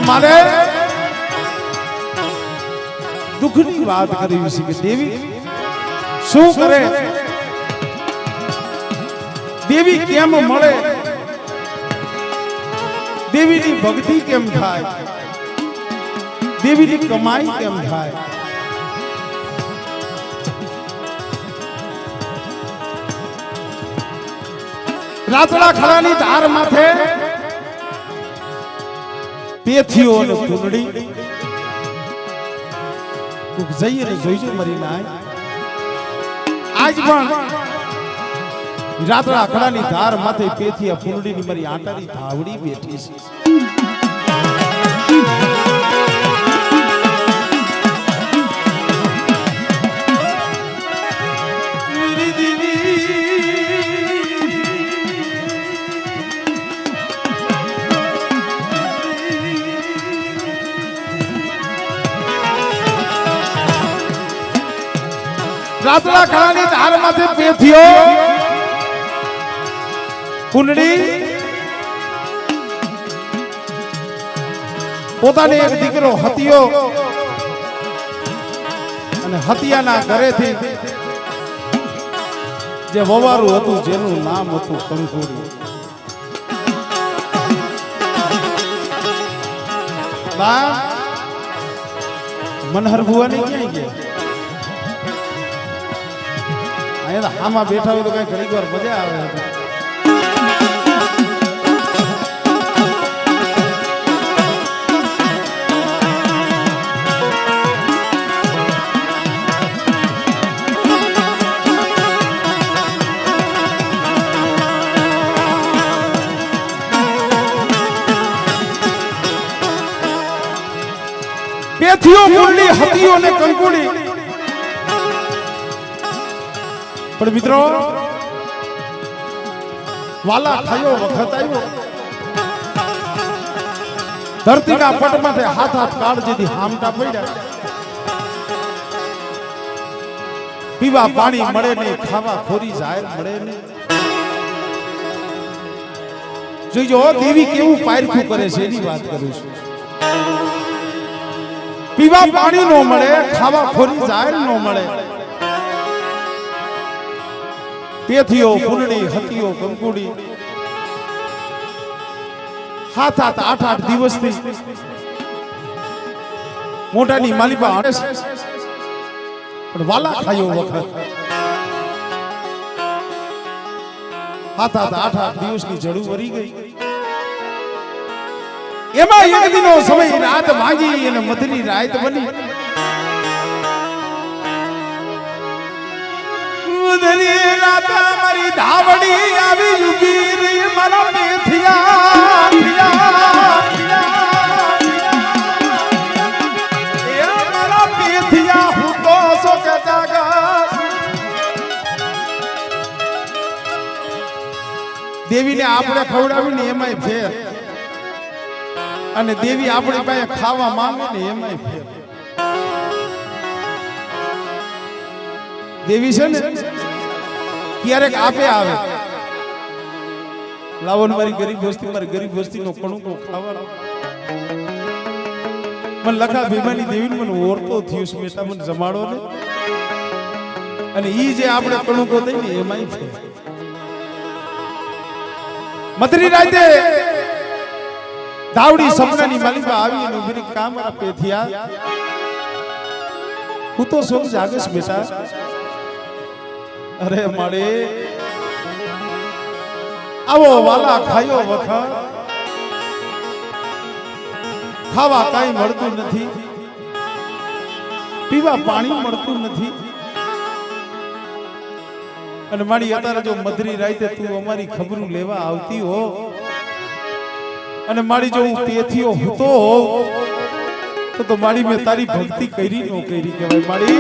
मारे दुखनी बात करी कि देवी शू करे, देवी केम मळे, देवी की भक्ति केम थाय, देवी की कमाई केम थाय। रातड़ा खड़ानी धार माथे पेथियो ने कुंडड़ी जइए ने जोईजो मरी नाय। आज पण रातड़ा खड़ानी धार माथे पेथिया कुंडड़ी नी मरी आटानी धावड़ी बैठी छे। रातड़ा खड़ानी धार माथे पेथियो कुंडड़ी पोताने एक दीकरो हतियो अने हतियाना घरेथी जे ववारू हतुं जेनुं नाम हतुं कंकुड़ी। मनहर बुआ ने क्यां गया? आमा बैठा हो तो कई घड़ी बार मजा आवे। पेथियो कुंडली हथियो ने कंकुड़ी। पर मित्रों वाला खायो वखत आयो धरती का पट माथे हाथ हाथ काट जेदी हामटा पड्या। पीवा पानी मळे ने, खावा खोरी जाहिर मळे ने। जोईजो देवी केवुं पायरखुं करे छे एनी वात करूं छुं। पीवा पानी नो मळे, खावा खोरी जाहिर नो मळे। पेथियो कुंडड़ी हतियो कंकुड़ी हाथ हाथ आठ आठ दिवस थी मोटानी मालिपा पण वाला खायो वखत हाथ हाथ आठ आठ दिवस की जड़ू वरी गई। एमा एक दिनो समय रात भांगी अने मधुरी रात बनी। मधुरी रात मारी धावड़ी आवी युगी रे मारा पेथिया ए मारा पेथिया हूं तो सो के जागा। देवी ने आपणे खवડાવી ને એમાંય ફેર અને દેવી આપણી પાસે ખાવા માંગે ને એમાંય ફેર। देवी છે ને ક્યારેક આપે આવે લાવો ને મારી ગરીબ વસ્તી નો કણુકો ખાવાનો મને લખા ભીમાની દેવી મને ઓરતો થયો છે બેટા મને જમાડો ને અને ઈ જે આપણે કણુકો દઈ ને એમાંય છે। મધરી રાતે દાવડી સપનાની માલિકા આવી અને ઉભરી કામ આપે થયા। હું તો સોગ જાગસ બેટા। अरे मळे आवो वाला खायो वखत खावा काई मळतुं नथी पीवा पाणी मळतुं नथी अने मारी अतारे जो मधरी राते तू अमारी खबरूं लेवा आवती हो अने मारी जो हूँ पेथियो हतो हो तो मारी में तारी भक्ति करी नो करी केवाय मारी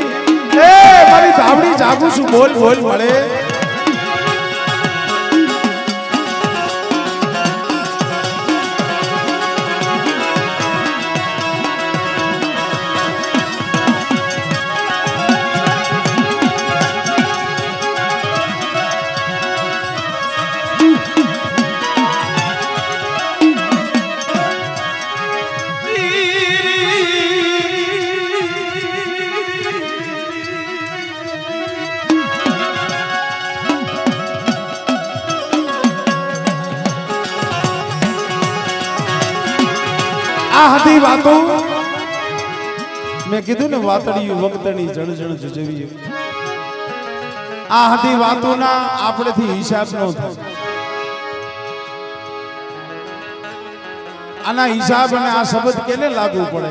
ए मारी धावड़ी जागू छू बोल बोल मळे। આ હતી વાતો મેં કીધું ને વાતડિયું વખતણી જણ જણ જજવી આ હતી વાતોના આપણેથી હિસાબ ન થાય આના હિસાબ અને આ શબ્દ કેને લાગુ પડે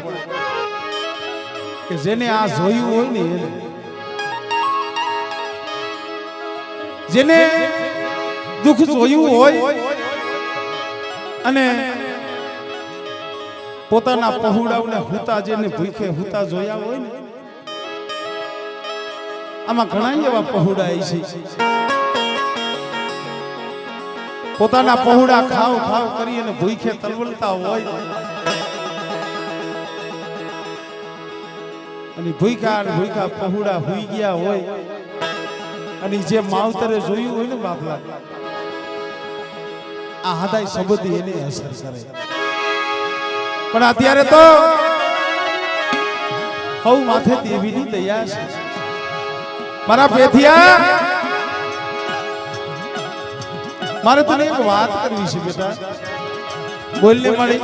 કે જેને આ જોયું હોય ને એને જેને દુઃખ જોયું હોય અને પોતાના પહોળાઓને હુતા જેને ભૂખે હુતા જોયા હોય ને આમાં ઘણા એવા પહોળા છે પોતાના પહોળા ખાવ ખાવ કરી અને ભૂખે તલવલતા હોય અને ભૂખા પહોળા હુઈ ગયા હોય અને જે માવતરે જોયું હોય ને બાપલા આ હદાય શબ્દ એને અસર કરે પણ અત્યારે તો હવ માથે દેવીની દયા છે મારા પેથિયા મારે તને એક વાત કરવી છે બેટા બોલને મળી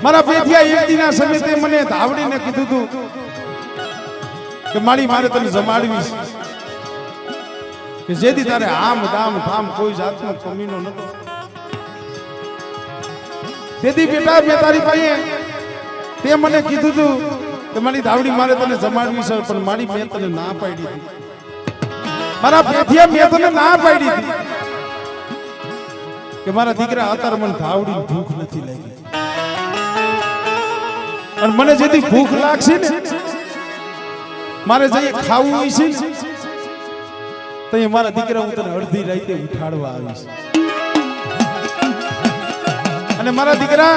મારા પેથિયા એક દિના સમયે મને ધાવડીને કીધું તું કે મારી મારે તને જમાડવી છે કે જેથી તારે આમ દામ ધામ કોઈ જાતનો કમીનો નતો તેથી બેટા મેં તારી પાસે તે મને કીધું તું કે મારી ધાવડી મારે તને જમાડવી છે પણ મારી મેં તને ના પાડી હતી મારા પેથિયા મેં તને ના પાડી હતી કે મારા દીકરા અત્યારે મને ધાવડી ભૂખ નથી લાગી અને મને જેથી ભૂખ લાગશે ને મારે જઈએ ખાવું હોય છે તો એ મારા દીકરા હું તને અડધી રાતે ઉઠાડવા આવીશ અને મારા દીકરા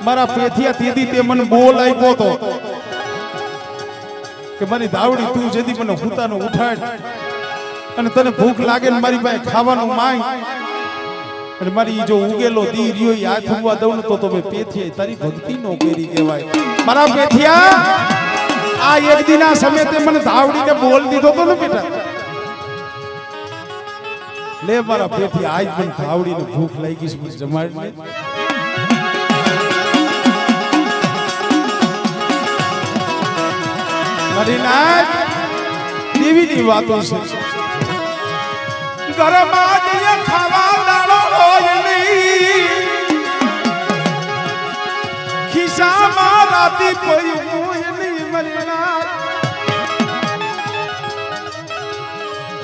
મારા પેથિયા તેદી તે મને બોલ આપ્યો તો કે મારી ધાવડી તું જેથી મને હુતાનો ઉઠાડ અને તને ભૂખ લાગે ને મારી પાસે ખાવાનું માંગ અને મારી જો ઉગેલો દી રહ્યો યાદ થવા દઉં ને તો તમે પેથિયા તારી ભક્તિ નો કરી કહેવાય મારા પેથિયા આ એક દિના સમયે તે મને ધાવડીને બોલ દીધો તો ને બેટા લે મારા પેથી આજ પણ ધાવડીને ભૂખ લાગી છે મને જમાડ લે મારી નાચ દેવીની વાતો છે ઘરમાં જઈએ ખાવા દાડો હોય નહીં ખિસ્સામાં રાતી પડ્યું હોય નહીં મારી નાચ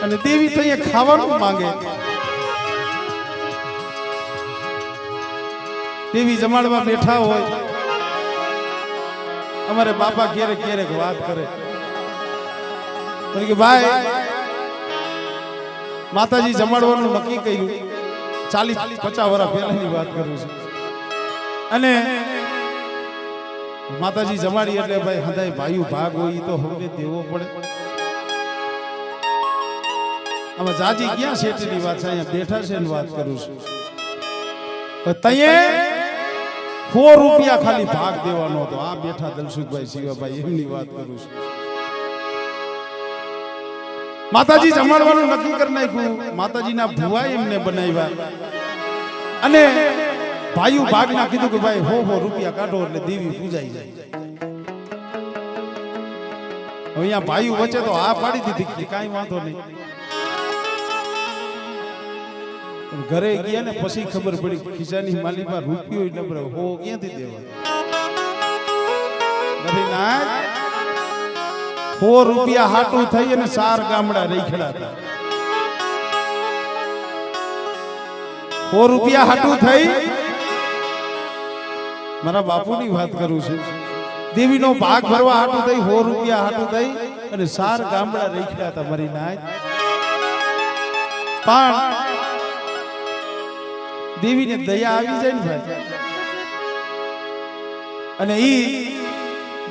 અને દેવી તો અહીંયા ખાવાનું માંગે દેવી જમાડવા બેઠા હોય અમારે બાપા ક્યારેક ક્યારેક વાત કરે કે ભાઈ માતાજી જમાડવાનું નક્કી કર્યું 40-50 વર્ષ પહેલાની વાત કરું છું અને માતાજી જમાડી એટલે ભાઈ હદાય ભાઈઓ ભાગ હોય એ તો હવે દેવો પડે આમાં જાજી ક્યાં શેઠની વાત છે અહીંયા બેઠા છે ને વાત કરું છું તઈએ 100 રૂપિયા ખાલી ભાગ દેવાનો હતો આ બેઠા દલસુખભાઈ શિવાભાઈ એમની વાત કરું છું માતાજી જમાડવાનું નક્કી કરી નાખ્યું માતાજીના ભુવા એમને બનાવ્યા અને ભાઈઓ ભાગના કીધું કે ભાઈ 100 રૂપિયા કાઢો એટલે દેવી પૂજાઈ જાય હવે અહીંયા ભાઈઓ વચ્ચે તો આ પાડી દીધી કે કાંઈ વાંધો નહીં ઘરે ગયા ને પછી ખબર પડી ખિસ્સાની માલીમાં રૂપિયો એટલે બરો હો ક્યાંથી દેવા ઘરે ના 100 રૂપિયા હાટું થઈ અને 4 ગામડા રેખડા હતા 100 રૂપિયા હાટું થઈ મારા બાપુની વાત કરું છું દેવીનો ભાગ ભરવા હાટું થઈ 100 રૂપિયા હાટું થઈ અને 4 ગામડા રેખડા હતા મારી નાચ પણ દેવીને દયા આવી જાય ને ભાઈ અને ઈ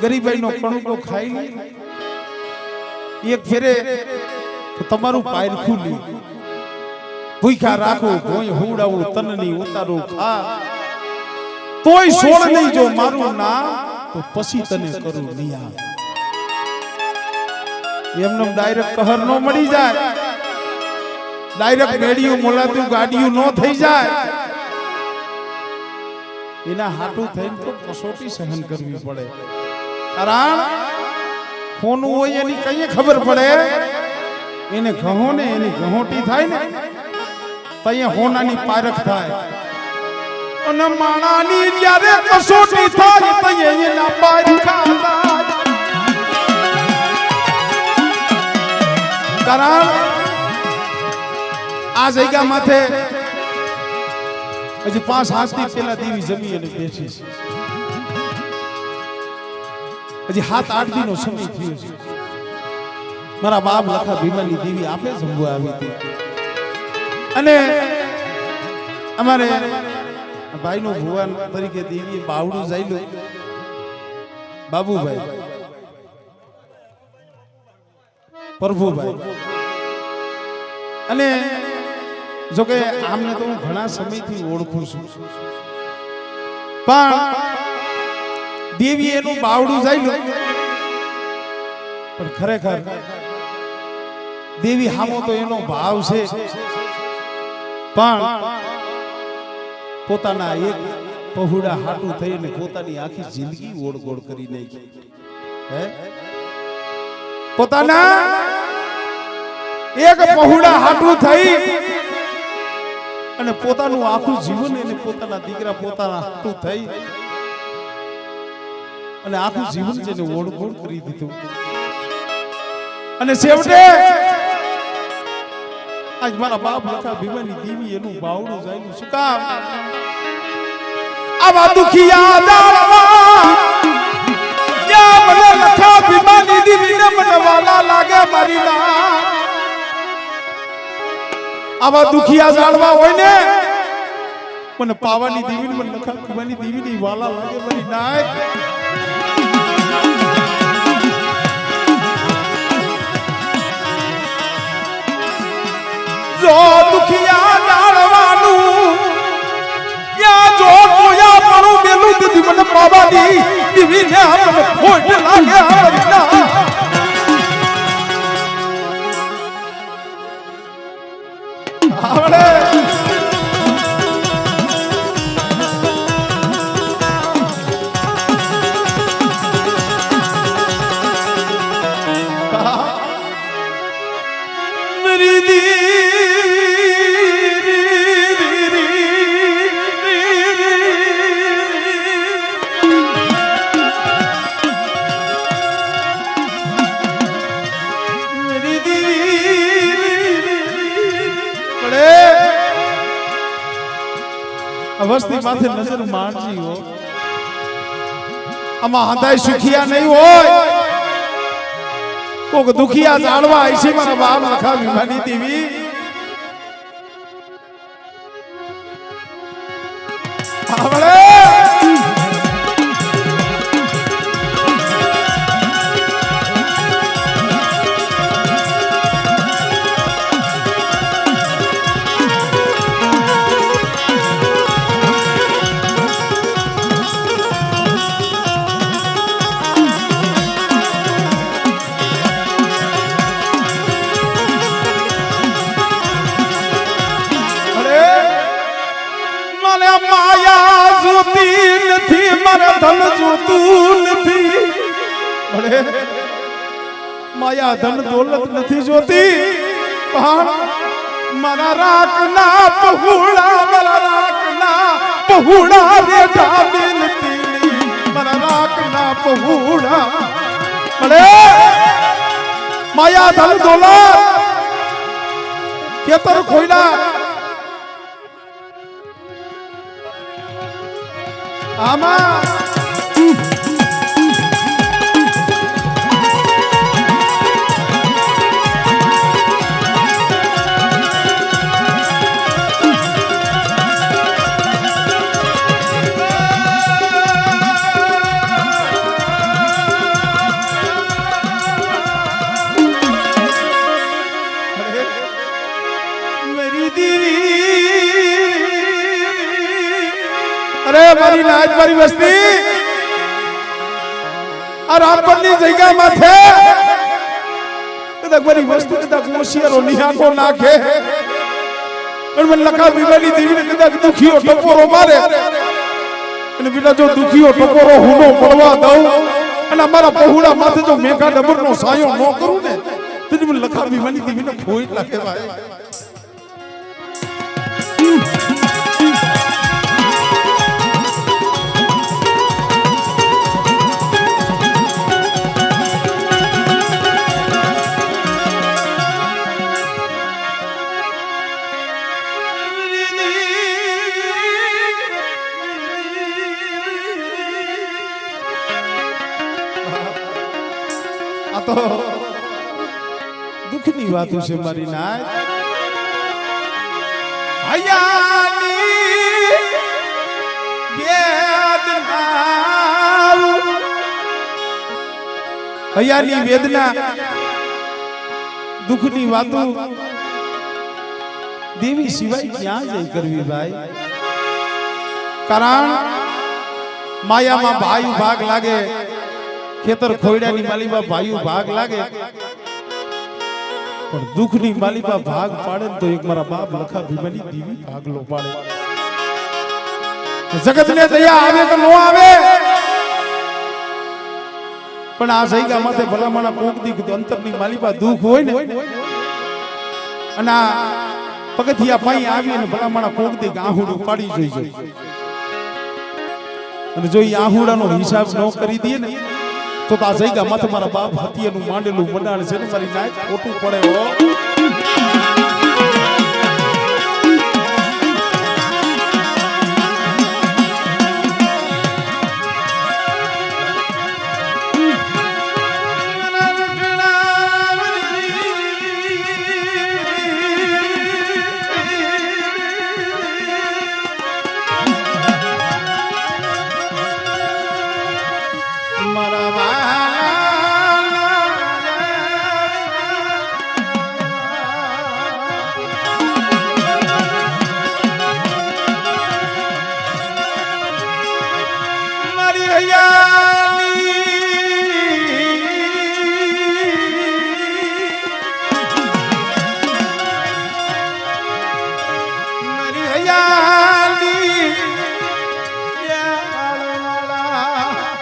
ગરીબાઈ નો કણુકો ખાઈ લે એક ફેરે તમારું પાયરખું લી ભૂખ્યા રાખો ભોય હુડાવું તનની ઉતારું ખા તોય છોડ નહીં જો મારું નામ તો પછી તને કરું નિયા એમને ડાયરેક્ટ કહર નો મળી જાય ડાયરેક્ટ મેડિયું મોલાતું ગાડીયું નો થઈ જાય એના હાટું થઈને તો કસોટી સહન કરવી પડે કારણ કોનું હોય એની કઈ ખબર પડે એને ઘહો ને એની ઘહોટી થાય ને તઈએ હોનાની પારખ થાય અને માણાની જ્યારે કસોટી થાય તઈએ એના પારખા થાય કારણ આ જગ્યા માથે હજી 5-7 દી પહેલા દેવી જમી અને બેઠી છે હજી 7-8 દીનો સમય થયો છે મારા બાપ લખા ભીમાની દેવી આપે જમવા આવી હતી અને અમારે ભાઈનો ભુવન તરીકે દેવીએ બાવડું જાયલું બાબુભાઈ પ્રભુભાઈ અને જો કે આમને તો હું ઘણા સમયથી ઓળખું છું પણ દેવી એનું બાવડું જાયલું પણ ખરેખર દેવી હામો તો એનો ભાવ છે પણ પોતાના એક પહુડા હાટું થઈને પોતાની આખી જિંદગી ઓળગોળ કરી નાખી હે પોતાના એક પહુડા હાટું થઈ અને પોતાનું આખું જીવન એને પોતાના દીકરા પોતાના હાટું થઈ અને આખું જીવન જેને ઓળગોળ કરી દીધું અને છેવટે આજ મારા બાપ લખા ભીમાની દેવી એનું બાવડું જાયલું શું કામ આવા દુખિયા દાળવા યા મને લખા ભીમાની દેવીને મને વાલા લાગે મારી ના આવા દુખિયા જાળવા હોય ને મને પાવાની દેવી મને લખા ભીમાની દેવીની વાલા લાગે મારી ના જો દુખિયા જાળવાનું યા જો કોયા પણું બેલું દીધી મને પાવાની દીવીને મને ફોટ લાગે હરના આવડે મેરી દી વસ્તી માથે નજર માંડજી હો આમાં હંધાય સુખિયા નહીં હોય કોક દુખિયા જાળવા આઈસી મારા બાપ લખા ભીમાની દેવી આવડે માયા ધન દોલત નથી જોતી પણ મારા રાખના પહુડા રે ઢાબિલતી મારા રાખના પહુડા ભલે માયા ધન દોલત ખેતર ખોઈલા આમાં अरे मारी लाज मारी वस्ती और आपनी जगह माथे कदा मारी वस्ती कदा कोशियारो निहा को नाखे और मन लखा भीमानी देवी ने कदा दुखियो टपोरो मारे અને બીજા જો દુખીઓ ટકોરો હુનો પડવા દઉં અને અમારા પહોળા માથે જો મેઘા ડબરનો સાયો ન કરું ને તો મને લખા બીમાની દીવીને ખોઈ લાગે ભાઈ. તો દુઃખની વાતો છે મારી નાય. હૈયાની વેદના દુઃખની વાતો દેવી સિવાય ક્યાં જઈ કરવી ભાઈ. કારણ માયામાં ભાઈ ભાગ લાગે, ખેતર ખોયડાની માલીમાં ભાઈઓ ભાગ લાગે, પણ દુઃખની માલીમાં ભાગ પાડે તો એક મારા બાપ લખા ભીમાની દીવી ભાગલો પાડે. જગતને દયા આવે કે નો આવે, પણ આ સૈગા માથે ભલામણા કોક દી અંતરની માલીમાં દુઃખ હોય ને અને આ પગથિયા પાઈ આવી અને ભલામણા કોક દી આહુડું પાડી જોઈ જાય અને જો એ આહુડાનો હિસાબ ન કરી દે ને તો આ જઈગા માથે મારા બાપ હતિયાનું માંડેલું મંડાણ છે ને મારી નાય ખોટું પડે હો.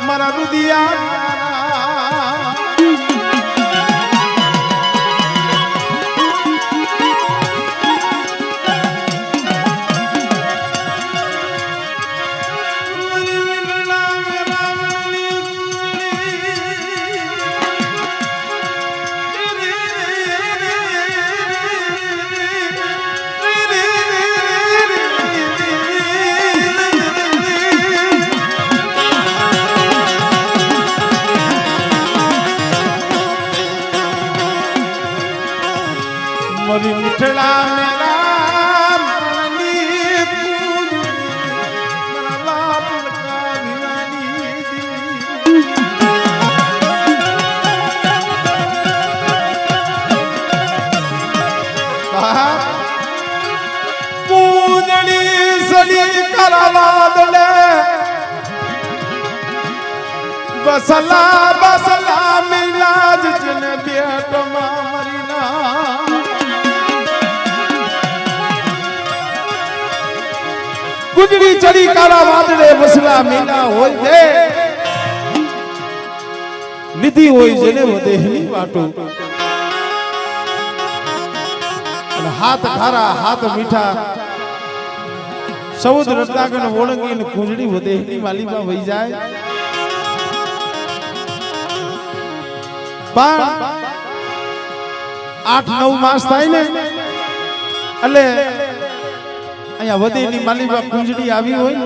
મારા રુદિયા મરી મીઠડા મેરા મની મારા બાપ લખા ભીમાની પૂજડી સડી કરાવાદલે બસલા બસલા મિલાજ જન બેટમાં મરીના ગુજરી ચડી કાળા વાદળે વસલા મીના હોય છે લીધી હોય જેને વધેની વાટો અને હાથ ખારા હાથ મીઠા સૌદ રત્નાકર ઓળંગી ને ગુજરી વધેની માલીમાં વહી જાય. પણ 8-9 માસ થાય ને એટલે અહીંયા વધેની માલીમાં કુંજડી આવી હોય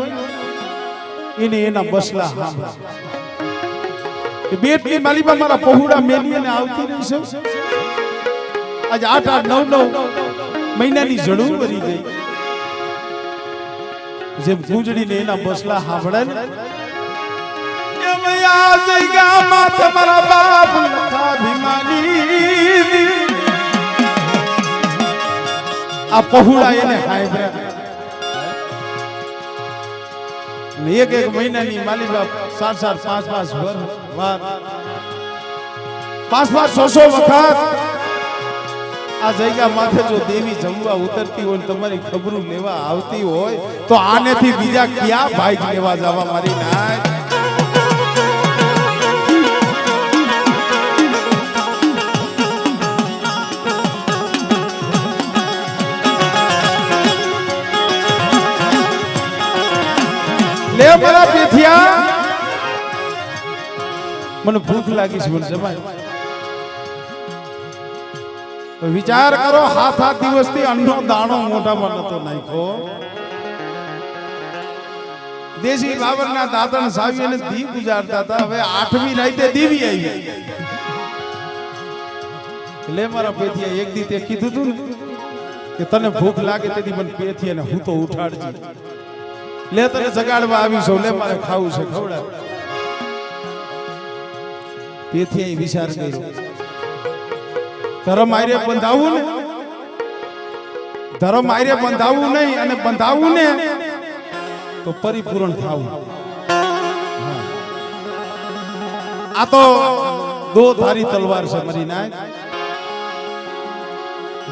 એને એના બસલા હા બેટની માલીમાં મારા પહોળા મેલી અને આવતી રહી છે. આજે 8-9 મહિનાની જડું ભરી ગઈ જેમ કુંજડીને એના બસલા સાંભળે ને એમ આ જગ્યામાં તમારા બાપ લખા ભીમાની આ પહોળા એને સાંભળ્યા. એક મહિનાની માલીબા 4-4 5-5 વાર 5-5 600 વખત આ જગ્યા માથે જો દેવી જમવા ઉતરતી હોય તમારી ખબરું લેવા આવતી હોય તો આનેથી બીજા ક્યાં ભાગ લેવા જવા મારી નાય લે મારા પેથિયા મને ભૂખ લાગી છે મને જમાય વિચાર કરો હાથ દિવસથી અન્નનો દાણો મોઢામાં નતો નાખ્યો દેશી બાબરના દાદણ સાવીને દી ગુજારતા હતા હવે 8મી રાતે દેવી આવી લે મારા પેથિયા એક દી તે કીધું તું કે તને ભૂખ લાગે તેથી મને પેથિયાને હું તો ઉઠાડજે લે તને જગાડવા આવી છું લે મારે ખાવું છે ખવડાવ પેથિયાએ વિચાર કર્યો ધર્મ આર્ય બંધાવું ને ધર્મ આર્ય બંધાવું નહીં અને બંધાવું ને તો પરિપૂર્ણ થાવું આ તો દો ધારી તલવાર છે મારી નાય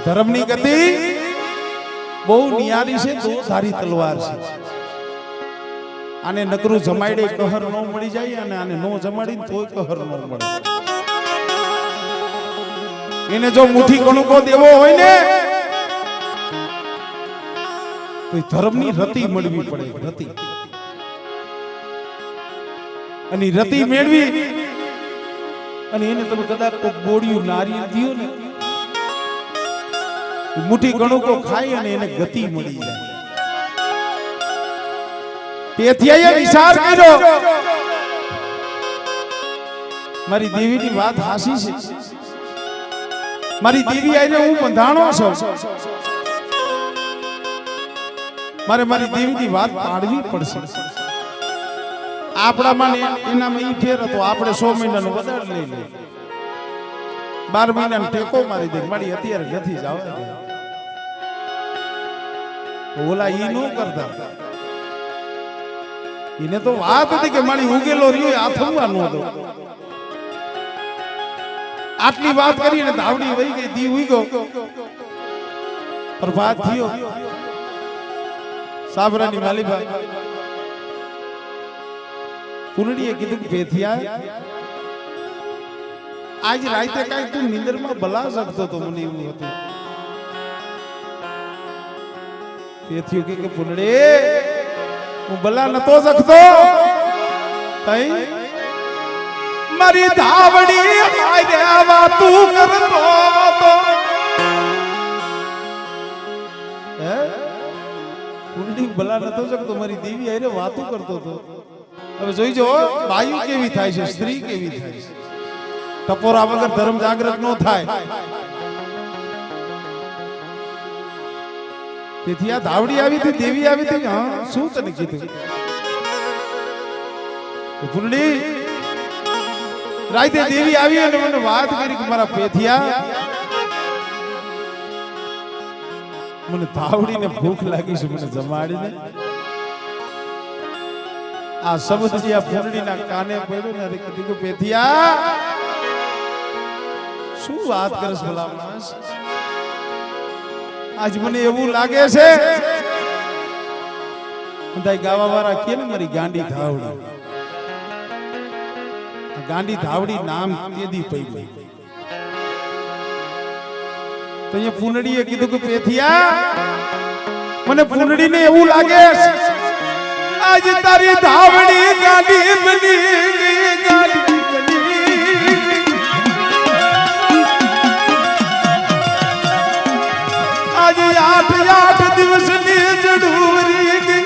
ધર્મની ગતિ બહુ નિયારી છે દો ધારી તલવાર છે આને નકરું જમાડે કહર ન મળી જાય અને આને નો જમાડી તોય કહર ન મળે એને જો મુઠ્ઠી કણુકો દેવો હોય ને તો ધર્મની રતિ મળવી પડે રતિ અને રતિ મેળવી અને એને તમે કદાચ બોડિયું નારિયેળ દિયો ને મુઠ્ઠી કણુકો ખાઈ અને એને ગતિ મળી જાય પેથિયાએ વિચાર કર્યો મારી દેવીની વાત હાસી છે મારી દેવી આઈને હું બંધાણો છું મારે મારી દેવીની વાત પાડવી પડશે આપણામાં એનામાં ઈ ફેર હતો આપણે 100 મહિનાનો વધારે લઈ લે 12 મહિનાનો ટેકો મારી દે મારી અત્યારે નથી જાવ ઓલા ઈ નો કરતા એને તો વાત હતી કે મારી ઉગેલો રહ્યો આથમવા નો દો આટલી વાત કરીને ધાવડી વહી ગઈ દી ઉગ્યો પ્રભાત થયો સાબરાની માલીબા પુનડીએ કીધું પેથિયા આજ રાતે કાંઈ તું નિંદરમાં બલા શકતો તો મને એવું હતું પેથિયો કે પુનડે હું બલા નતો શકતો તઈ મારી ધાવડી આયા તું કરતો તો હે પુનડી બલા નતો શકતો મારી દેવી આરે વાતો કરતો તો હવે જોઈ જો બાયુ કેવી થાય છે સ્ત્રી કેવી થાય છે ટપોરા વગર ધર્મ જાગૃત નો થાય તેથી આ ધાવડી આવી હતી દેવી આવી હતી હા શું તને કીધું પુનડી રાતે દેવી આવી અને મને વાત કરી કે મારા પેથિયા મને ધાવડીને ભૂખ લાગી છે મને જમાડીને આ શબ્દ જે આ પુનડીના કાને પડ્યો ને કીધું કે પેથિયા શું વાત કરસ ભલા માણસ આજ મને એવું લાગે છે બધા ગાવા વાળા કે ને મારી ગાંડી ધાવડી ગાંડી ધાવડી નામ કેદી પડી તો એ પુનડીએ કીધું કે પેથિયા મને પુનડીને એવું લાગે આજ તારી ધાવડી ગાંડી બની ગાંડી આજ 8 દિવસની જડુરી ગઈ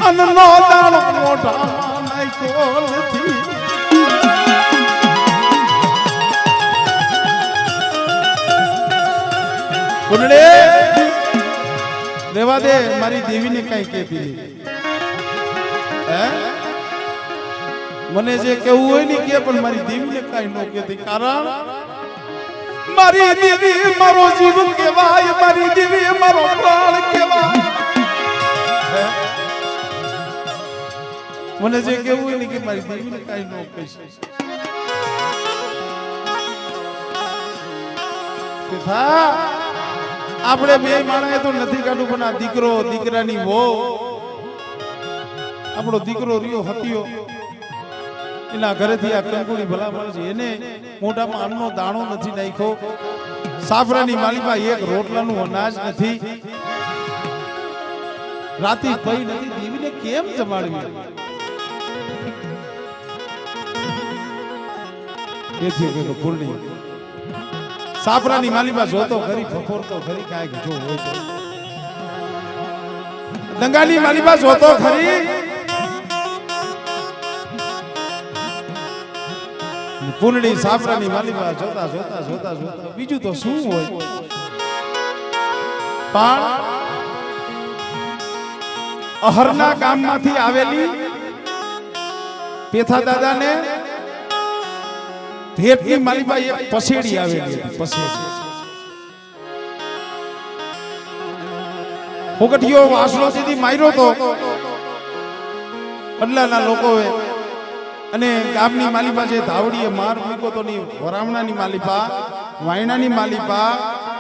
અનનો દાણો મોઢામાં નાખ્યો નથી પુનડે રેવા દે મારી દેવીને કઈ કહેતી હે મને જે કેવું હોય ને કે પણ મારી દેવીને કઈ ન કહેતી કારણ મારી દેવી મારો જીવ કહેવાય મારી દેવી મારો પ્રાણ કહેવાય મને જે કેવું હોય ને કે મારી દેવીને કઈ ન કહેશે પિતા આપણે બે માણસે તો નથી કાઢું પણ આ દીકરો દીકરાની વહુ આપણો દીકરો રહ્યો હતિયો એના ઘરેથી આ કંકુડી ભલામણ છે એને મોઢામાં અન્નનો દાણો નથી નાખ્યો સાફરાની માલીમાં એક રોટલાનું અનાજ નથી રાતી પઈ નથી દેવીને કેમ જમાડવી તેથી કે પૂર્ણી સાફરાની માલીમાં જોતો ખરી ફફોરતો ખરી કાંઈક જો હોય તો દંગાની માલીમાં જોતો ખરી પૂર્ણી સાફરાની માલીમાં જોતા જોતા જોતા જોતા બીજું તો શું હોય પણ અહરના ગામમાંથી આવેલી પેથા દાદાને ભેટની માલીમાં એક પસેડી આવેલી હતી પસેડી ફોકટીયો વાસળો સુધી માર્યો તો બદલાના લોકોએ અને ગામની માલીમાં જે ધાવડીએ માર મૂક્યો તો ની વરામણાની માલીપા વાયણાની માલીપા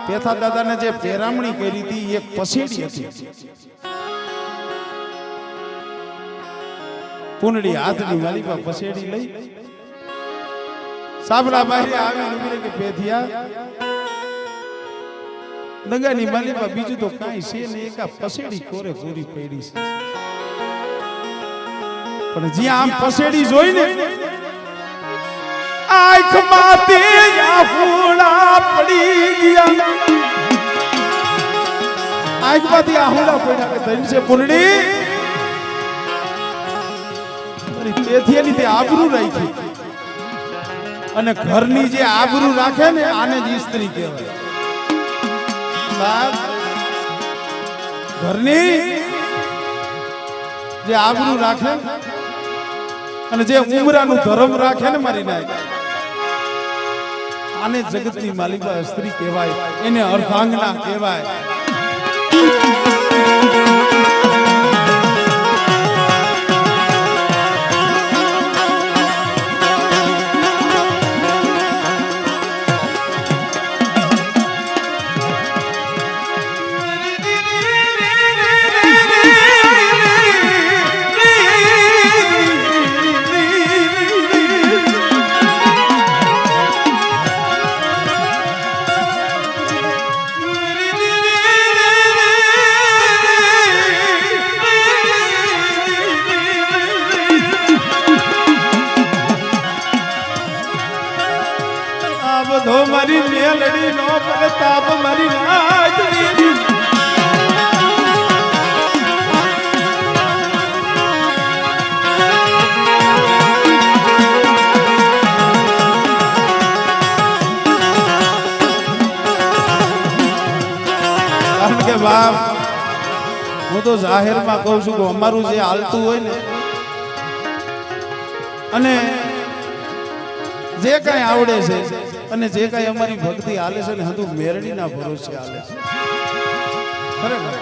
પેથા દાદાને જે પેરામણી કરી હતી એક પસેડી હતી પૂનડી હાથની માલીપા પસેડી લઈ સાબરા બારી આવી ઉભી કે પેથિયા દંગાની માલીપા બીજું તો કાંઈ છે ને એક પસેડી કોરે પૂરી પડી છે પણ જ્યાં આમ પસેડી જોઈ ને આંખમાંથી આહુડા પડી ગયા આંખમાંથી આહુડા પડ્યા કે તઈ છે પૂનડી તેથી તે આબરૂ રાખી અને ઘરની જે આબરૂ રાખે ને આને જ સ્ત્રી કહેવાય ઘરની જે આબરૂ રાખે અને જે ઉમરાનું ધર્મ રાખે ને મારી નાય આને જગતની માલિકા સ્ત્રી કહેવાય એને અર્ધાંગના કહેવાય મારી મેલડી નો પ્રતાપ મારી નાચડી કે બાપ હું તો જાહેરમાં કહું છું કે અમારું જે હાલતું હોય ને અને જે કઈ આવડે છે અને જે કઈ અમારી ભક્તિ હાલે છે ને હતું મેરડીના ભરોસે હાલે છે ખરેખર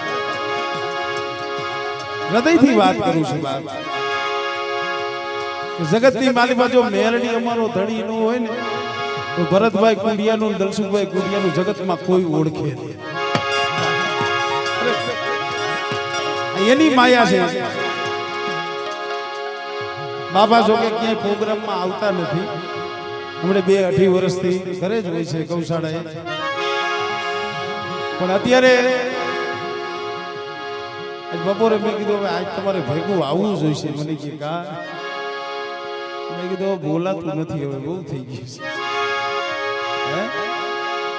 હૃદયથી વાત કરું છું બાપ જગતની માલિકા જો મેરડી અમારો ધણી નો હોય ને તો ભરતભાઈ કુંડિયાનું દલસુખભાઈ કુંડિયાનું જગતમાં કોઈ ઓળખે નહીં એની માયા છે બાબા જો કે ક્યાંય પ્રોગ્રામમાં આવતા નથી હમણે 2-2.5 વર્ષથી ઘરે જ હોય છે ગૌશાળાએ પણ અત્યારે બપોરે મેં કીધું હવે આજ તમારે ભેગું આવવું જોઈશે મને કે કા મેં કીધું બોલાતું નથી હવે બહુ થઈ ગયું છે મેં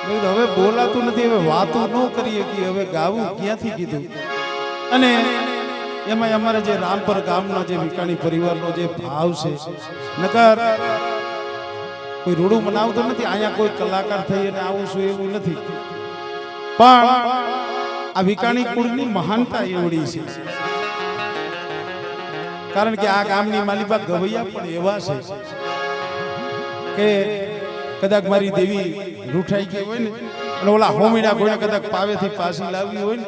કીધું હવે બોલાતું નથી હવે વાતો ન કરીએ કે હવે ગાવું ક્યાંથી કીધું અને એમાં અમારે જે રામપર ગામનો જે વિકાણી પરિવારનો જે ભાવ છે નકર કોઈ રૂડું મનાવતો નથી અહીંયા કોઈ કલાકાર થઈ અને આવું છું એવું નથી પણ આ વિકાણી કુળની મહાનતા એવડી છે કારણ કે આ ગામની માલિકા ગવૈયા પણ એવા છે કે કદાચ મારી દેવી રૂઠાઈ ગઈ હોય ને અને ઓલા હોમીના કોઈને કદાચ પાવેથી પાછી લાવી હોય ને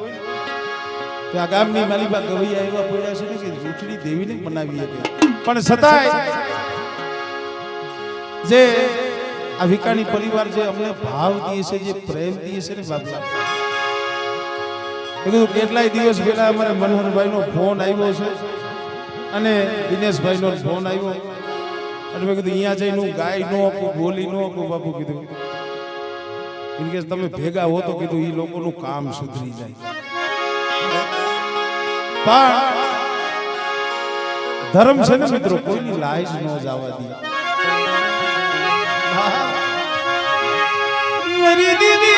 તો આ ગામની માલિકા ગવૈયા એવા પડ્યા છે કે રૂઠડી દેવીને મનાવી હતી પણ છતાંય જે આ વિકાણી પરિવાર જે અમને ભાવ દે છે જે પ્રેમ દે છે ને બાપા કેટલાય દિવસ પહેલા અમારે મનોહરભાઈ નો ફોન આવ્યો છે અને દિનેશભાઈ નો ફોન આવ્યો અને મેં કીધું અહીંયા જઈને હું ગાય નો આપું બોલી નો આપું બાપુ કીધું ઇન કેસ તમે ભેગા હો તો કીધું એ લોકોનું કામ સુધરી જાય પણ ધર્મ છે ને મિત્રો કોઈની લાજ ન જવા દે मेरी दीदी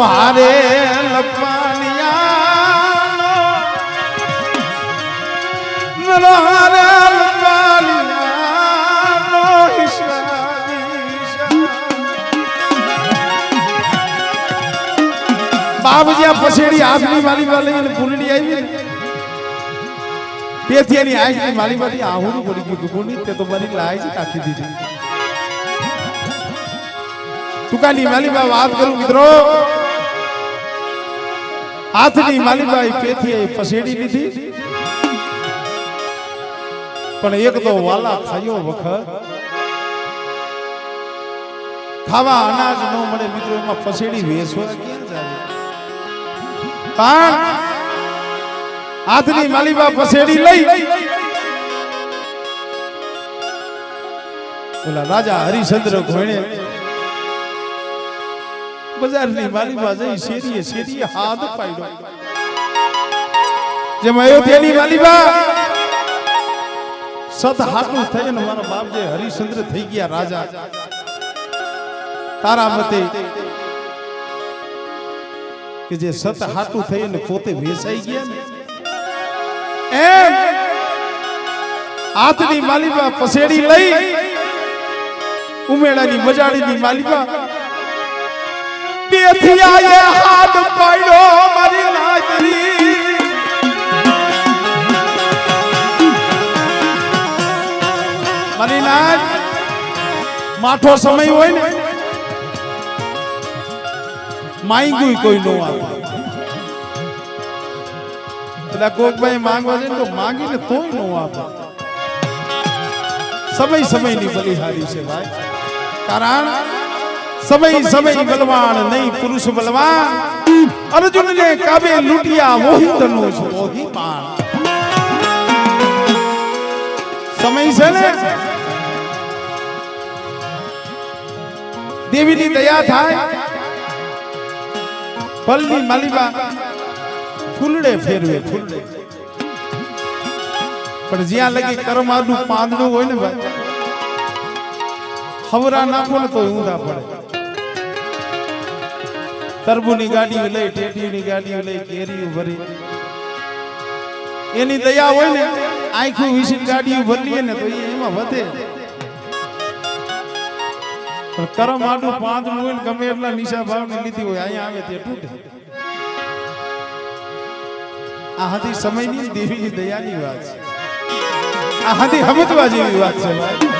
हारे लपनियानो मनो हारे लपनियानो बाबूजी पसेड़ी आदमी वाली वाली पुरड़ी आई पेथियानी आईनी वाली वाली आहूरी पड़ी गई गुनी ते तो बनी लाज काटी दी तुकानी वाली बात करूं मित्रों हाथनी मालीबाई पेथी पसेड़ी लीधी पण एक तो वाला खायो वखत खावा अनाज नो मळे मित्रों में पसेड़ी वेचवा क्यां जावे पण हाथनी मालीबा पसेड़ी लई बोला राजा हरिश्चंद्र घोणे बाजार ની માલીબા જઈ શેરીએ શેરીએ હાથ પાડ્યો જે અયોધ્યાની માલીબા સત હાટું થઈને મારા બાપ જે હરિશ્ચંદ્ર થઈ ગયા રાજા તારા મતે કે જે સત હાટું થઈને પોતે વેચાઈ ગયા ને એમ હાથની માલીબા પસેડી લઈ ઉમેડાની મજાડીની માલીબા पेथिया ये हाथ पाड़ो मारी नाजरी मारी नाज माठो समय होय ने मांगू कोई नो आपे એટલે કોક ભાઈ માંગવા જાય તો માંગીને તોય નો આપે સમય સમયની બલિહારી છે ભાઈ કારણ समय समय बलवान नहीं पुरुष बलवान अर्जुन ने काबे लुटिया वही धनुष वही बाण समय से ने देवी नी दया थाय पलनी मालीबा फूलड़े फेरवे फूलड़े पर ज्यां लगी करमाडू पांदडू होय ने भाई हवरा नाखो ने तो ऊंधा पड़े तरबूनी गाड़ी लई टेटीनी गाड़ी लई केरी भरी एनी दया होय ने आंखू विसिन गाड़ी भरलीए ने तो एमा વધે પણ કરમ આડું પાંદડું હોય ને ગમે એટલા નીચા ભાવની લીધી હોય અહીંયા આવે તે તૂટે આ હતી સમયની દેવીની દયાની વાત છે આ હતી સમજવા જેવી વાત છે ભાઈ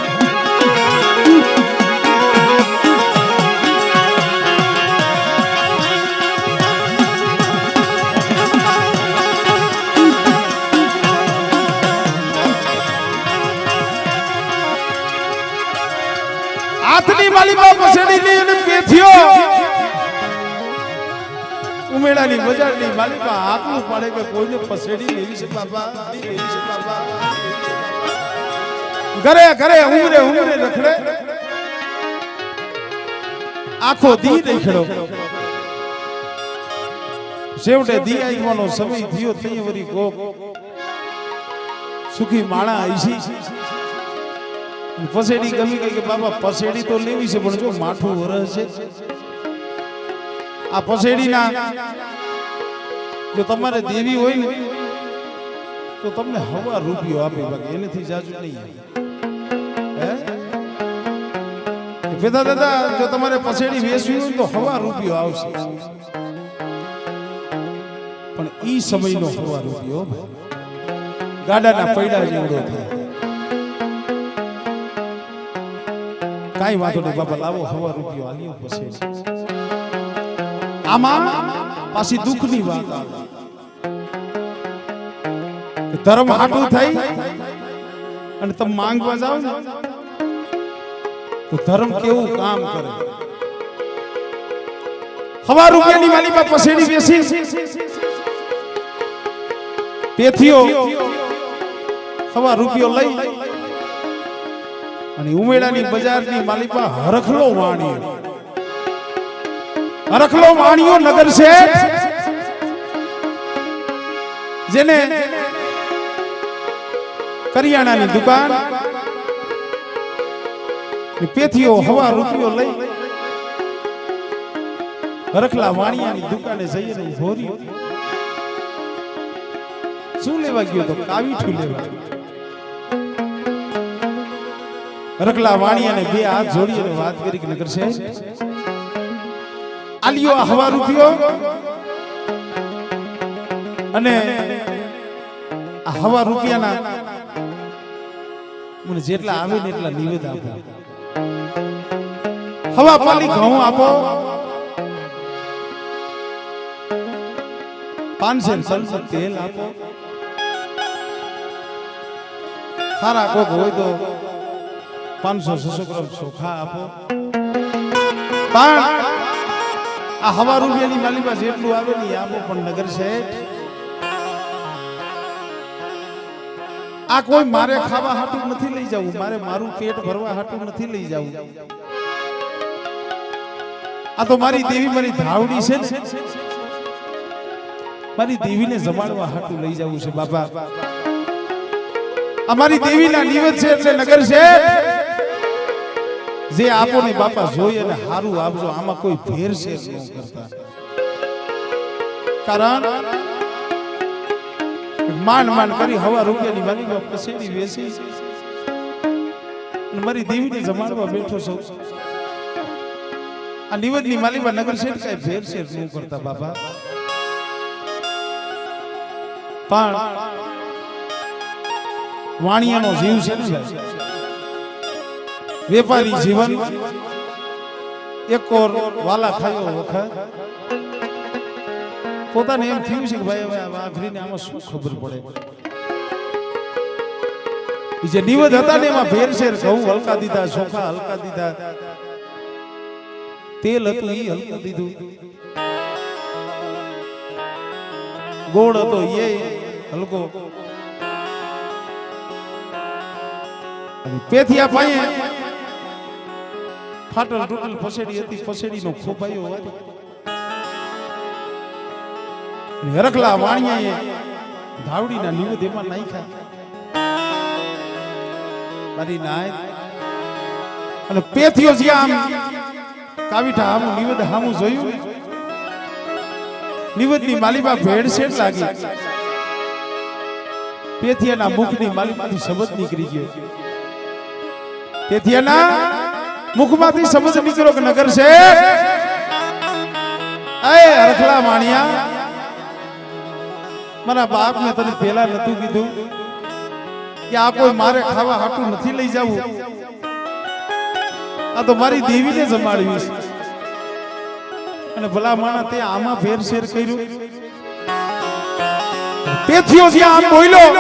હાથની માલીમાં પસેડી લઈ અને પેથિયો ઉમેડાની બજારની માલીમાં હાથનું પાડે કે કોઈને પસેડી લેવી છે બાપા, લેવી છે બાપા. ઘરે ઘરે ઉમરે ઉમરે રખડે, આખો દી દેખડો. છેવટે દી આવવાનો સમય થયો થઈ વરી કોક સુખી માણા આઈસી પસેડી ગમી ગઈ કે બાબા પસેડી તો લેવી છે પણ જો માઠું વરસ છે આ પસેડીના જો તમારે દેવી હોય ને તો તમને હવા રૂપિયો આપે, બાકી એનેથી જાજુ નહીં. પેદા દાદા જો તમારે પસેડી વેચવી હોય તો હવા રૂપિયો આવશે, પણ ઈ સમયનો હવા રૂપિયો ગાડાના પૈડા જેવડો થાય. કાઈ વાંધો નહીં બાબા, લાવો હવા રૂપિયો આલ્યો પસેડી. આમાં પાછી દુઃખની વાત આવે. ધર્મ હાટું થઈ અને તમે માંગવા જાઓ ને તો ધર્મ કેવું કામ કરે. હવા રૂપિયાની માલીમાં પસેડી બેસી પેથિયો હવા રૂપિયો લઈ અને ઉમેડાની બજારની માલીમાં હરખલો વાણિયો, હરખલો વાણિયો નગર છે જેને કરિયાણાની દુકાન પેથિયો હવા રૂપિયો લઈ હરખલા વાણિયાની દુકાને જઈને ઉભો રહ્યો. શું લેવા ગયો તો? કાવીઠું લેવા. હરખલા વાણિયાને બે હાથ જોડીને વાત કરી કે નગર છે આલિયો આ હવા રૂપિયો અને આ હવા રૂપિયાના મને જેટલા આવે ને એટલા નિવેદ આપો. હવા પાલી ઘઉં આપો, 500 તેલ આપો, સારા કોક હોય તો 500-600 ગ્રામ ચોખા આપો. પણ આ હવા રૂપિયાની માલીમાં જેટલું આવે ને આપો. પણ નગર શેઠ આ કોઈ મારે ખાવા હાટું નથી લઈ જવું, મારે મારું પેટ ભરવા હાટું નથી લઈ જવું. આ તો મારી દેવી મારી ધાવડી છે ને, મારી દેવીને જમાડવા હાટું લઈ જવું છે બાપા. અમારી દેવીના નિવેદ છે એટલે નગર છે જે આપો ને બાપા જોઈએ ને હારું આપજો. આમાં કોઈ ફેર છે ન કરતા. કારણ માંડ માંડ કરી હવા રૂપિયાની માલીમાં પસેડી વેચી અને મારી દેવીને જમાડવા બેઠો છું. આ નિવેદની માલીમાં નગર શેઠ કઈ ફેર છે ન કરતા બાપા. પણ વાણિયાનો જીવ છે ને, વેપારી જીવન એક ઓર વાલા ખાયો વખત પોતાને એમ થયું છે કે ભાઈ હવે આખરીને આમાં શું ખબર પડે. જે નિવેદ હતા ને એમાં ભેરસેર ઘઉં હલકા દીધા, ચોખા હલકા દીધા, તેલ હતું એ હલકા દીધું, ગોળ હતો એ હલકો. પેથિયા પાયે ફાટલ તૂટલ પસેડી હતી, પસેડીનો ખોપાયો હતો. હરખલા વાણિયાએ ધાવડીના નિવેદ એમાં નાખ્યા. મારી નાય અને પેથિયો જ્યાં આમ કાવીઠા આમ નિવેદ હામું જોયું, નિવેદની માલીમાં ભેળસેળ લાગી. પેથિયાના મુખની માલીમાંથી શબ્દ નીકળી ગયો. પેથિયાના મુખમાંથી શબ્દ નીકળ્યો કે નગર છે એ હરખલા વાણિયા, મારા બાપ ને તને પેલા નતું કીધું કે આ કોઈ મારે ખાવા હાટું નથી લઈ જવું, આ તો મારી દેવીને જમાડવી છે. અને ભલા માણા તે આમાં ફેરસેર કર્યું. પેથિયો જ્યાં આમ બોલ્યો,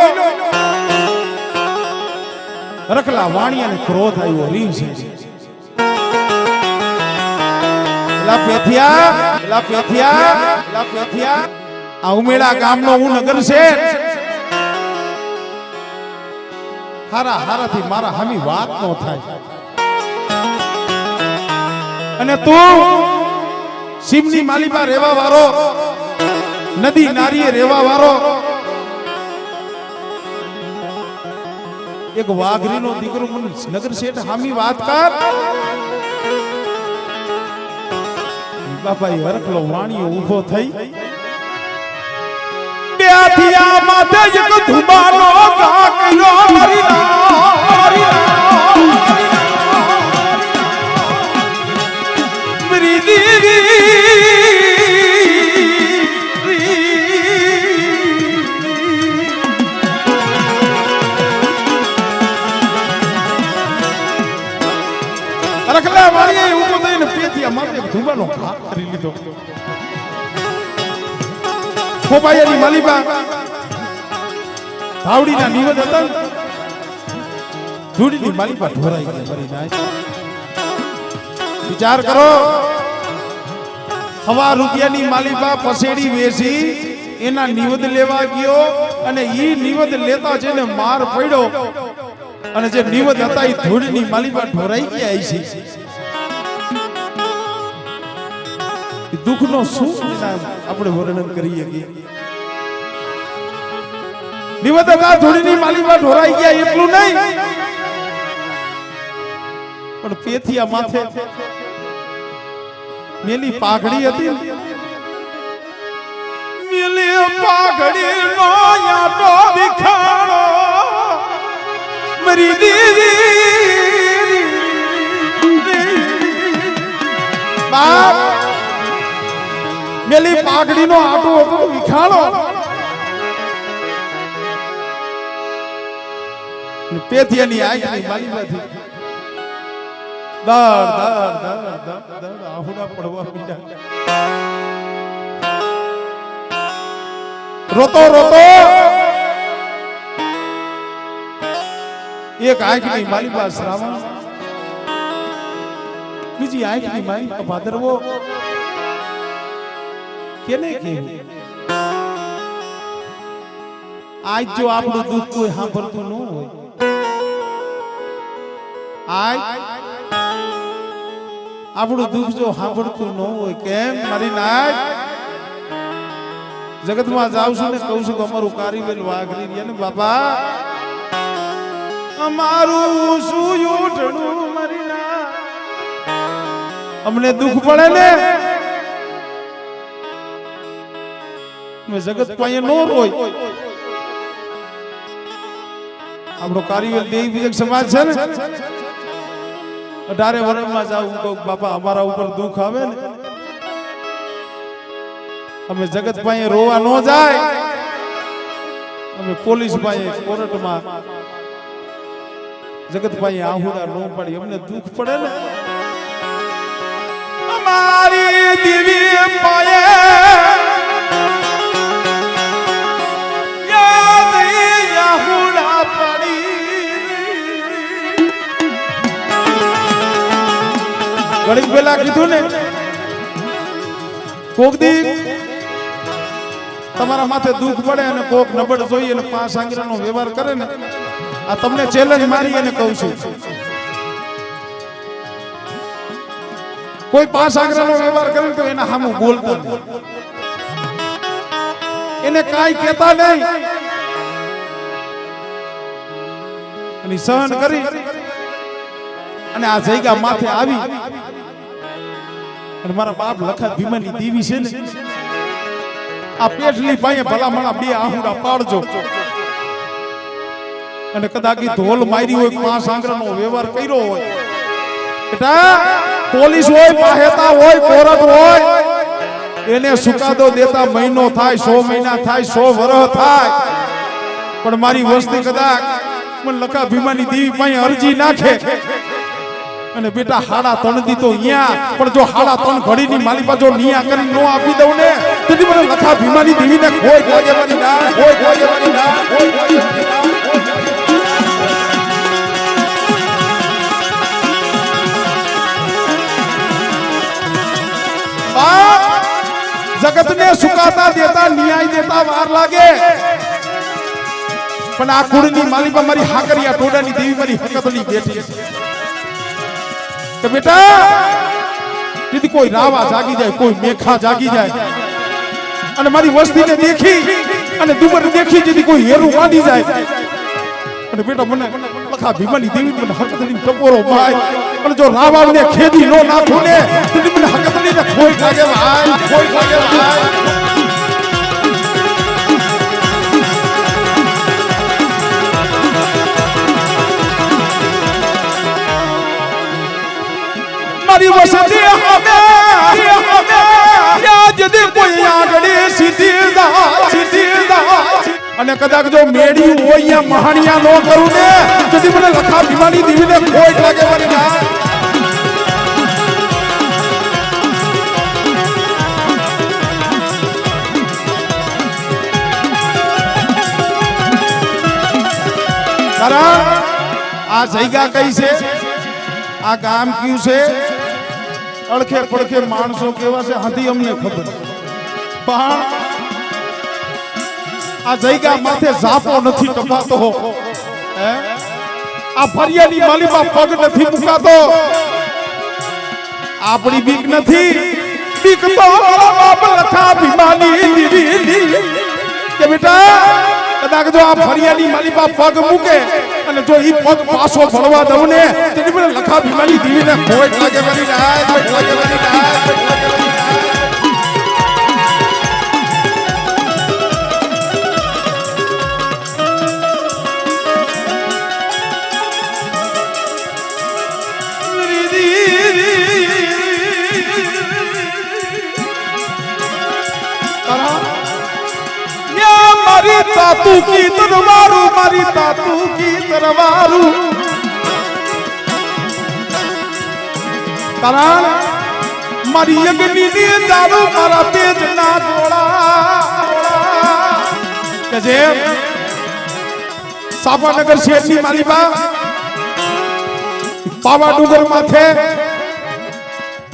હરખલા વાણિયાને ક્રોધ આવ્યો, રીંછ પેથિયા આ ઉમેડા ગામનો હું નગર છે હારા હારાથી મારા હામી વાત નો થાય અને તું સિમની માલીમાં રહેવા વાળો નદી નારીએ રહેવા વાળો એક વાઘરીનો દીકરો મને નગર શેઠ હામી વાત કર બાપા એ હરખલો વાણીઓ ઊભો થઈ બેથિયા માથે એક ધુમાનો ગા કર્યો મારી મારી દીદી રખલા મારી ઊભો થઈને પેથિયા માથે ધુમાનો ઘા કરી લીધો ખોબાયાની માલીબા ધાવડીના નિવેદ હતા ધૂળીની માલીબા ઢોરાઈ ગયા મરી નાય વિચાર કરો હવા રૂપિયાની માલીબા પસેડી વેસી એના નિવેદ લેવા ગયો અને ઈ નિવેદ લેતા જેને માર પડ્યો અને જે નિવેદ હતા એ ધૂળીની માલીબા ઢોરાઈ ગયા છે દુઃખનો શું આપણે વર્ણન કરીએ કે નિવેદકા ધૂળીની માલીમાં ઢોરાઈ ગયા એટલું નહીં પણ પેથિયા માથે મેલી પાઘડી હતી મેલી પાઘડી નો યાટો વિખાણો મરી દીદી બાપ મેલી પાઘડીનો આટો હતો વિખાણો પેથિયાની આંખની માલીમાંથી દડ આહુડા પડવા મીઠા રોતો રોતો એક આંખની માલીમાં શ્રાવણ બીજી આંખની માલીમાં ભાદરવો કેને કે આજ જો આપણું દુઃખ કોઈ સાંભળતું ન હોય આજ આપણું દુઃખ જો સાંભળતું ન હોય કેમ મારી નાય જગતમાં જાવ છું ને કહું છું કે અમારું કારીવેલ વાઘરી ગયા ને બાપા અમારું શું ઉઠણું મારી ના અમને દુઃખ પડે ને જગત પાસે નો રોય આપણો કારીવેલ દેવી વિજય સમાજ છે ને 18 વર્ષમાં જાઉં કહું બાપા અમારા ઉપર દુઃખ આવે ને અમે જગત પાસે રોવા ન જાય અમે પોલીસ પાસે કોર્ટમાં જગત પાસે આહુડા ન પડી અમને દુઃખ પડે ને અમારી દેવી પાયે ઘડીક પેલા કીધું ને કોક દી તમારા માથે દુઃખ પડે અને કોક નબળ જોઈએ અને 5 આંગળાનો વ્યવહાર કરે ને આ તમને ચેલેન્જ મારી અને કહું છું કોઈ 5 આંગળાનો વ્યવહાર કરે તો એના સામું બોલતા નહીં એને કાઈ કહેતા નહીં અને સહન કરી અને આ જગ્યા માથે આવી અને મારા બાપ લખા ભીમાની દેવી છે ને આ પેટલી પાસે ભલામણા 2 આહુડા પાડજો અને કદાચ ધોલ મારી હોય 5 આંગળાનો વ્યવહાર કર્યો હોય બેટા પોલીસ હોય પાહેતા હોય કોર્ટ હોય એને સુકાદો દેતા મહિનો થાય 100 મહિના થાય 100 વર્ષ થાય પણ મારી વસ્તી કદાચ મને લખા ભીમાની દેવી પાસે અરજી નાખે અને બેટા 3.5 દી તો અહીંયા પણ જો 3.5 ઘડીની માલી પાછો નિયા કરી નો આપી દઉં ને તેથી મને લખા ભીમાની દેવીને કોઈ ગોજેવાની ના કોઈ ગોજેવાની ના કોઈ ગોજેવાની ના जगत ने सुकाता देता न्याय देता वार लागे पण आ कुड़नी माली पर मारी हाकरिया टोडानी देवी मारी हकतली बैठी કે બેટા यदि कोई रावा जागी जाए कोई मेखा जागी जाए અને મારી વસ્તીને દેખી અને દુબર દેખી यदि कोई હેરું માંડી જાય અને બેટા મને લખા ભીમાની દેવી મને હકતલી ટપોરો ભાઈ અને જો રાવાને ખેદી નો નાખું ને તો મને હકતલી ને કોઈ લાગે ભાઈ કોઈ લાગે ભાઈ મારી વસતી હવે यदि कोई आगड़ी सीधी અને કદાચ જો મેડી હોય મહાણિયા નો કરું ને તેથી મને લખા ભીમાની દેવીને કોઈ લાગે મારી ના કારણ આ જગ્યા કઈ છે આ ગામ ક્યું છે અડખે પડખે માણસો કેવા છે હાથી અમને ખબર પણ આ જગ્યા માથે ઝાપો નથી ટપાતો આ ફરિયાની માલીમાં પગ નથી મુકાતો આપણી બીક નથી બીક તો બાપ લખા ભીમાની દીવી કે બેટા કદાચ જો આ ફરિયાની માલીમાં પગ મૂકે અને જો ઈ પગ પાછો ભળવા દઉં ને તેની મને લખા ભીમાની દીવીને ખોટ લાગે બની જાય ખોટ લાગે બની જાય मारी तातू की तरवारू मारी तातू की तरवारू कारण मारी यज्ञनी दी दारू मारा तेज ना घोड़ा के जे सापानगर शेरनी मालीबा पावा डुंगर माथे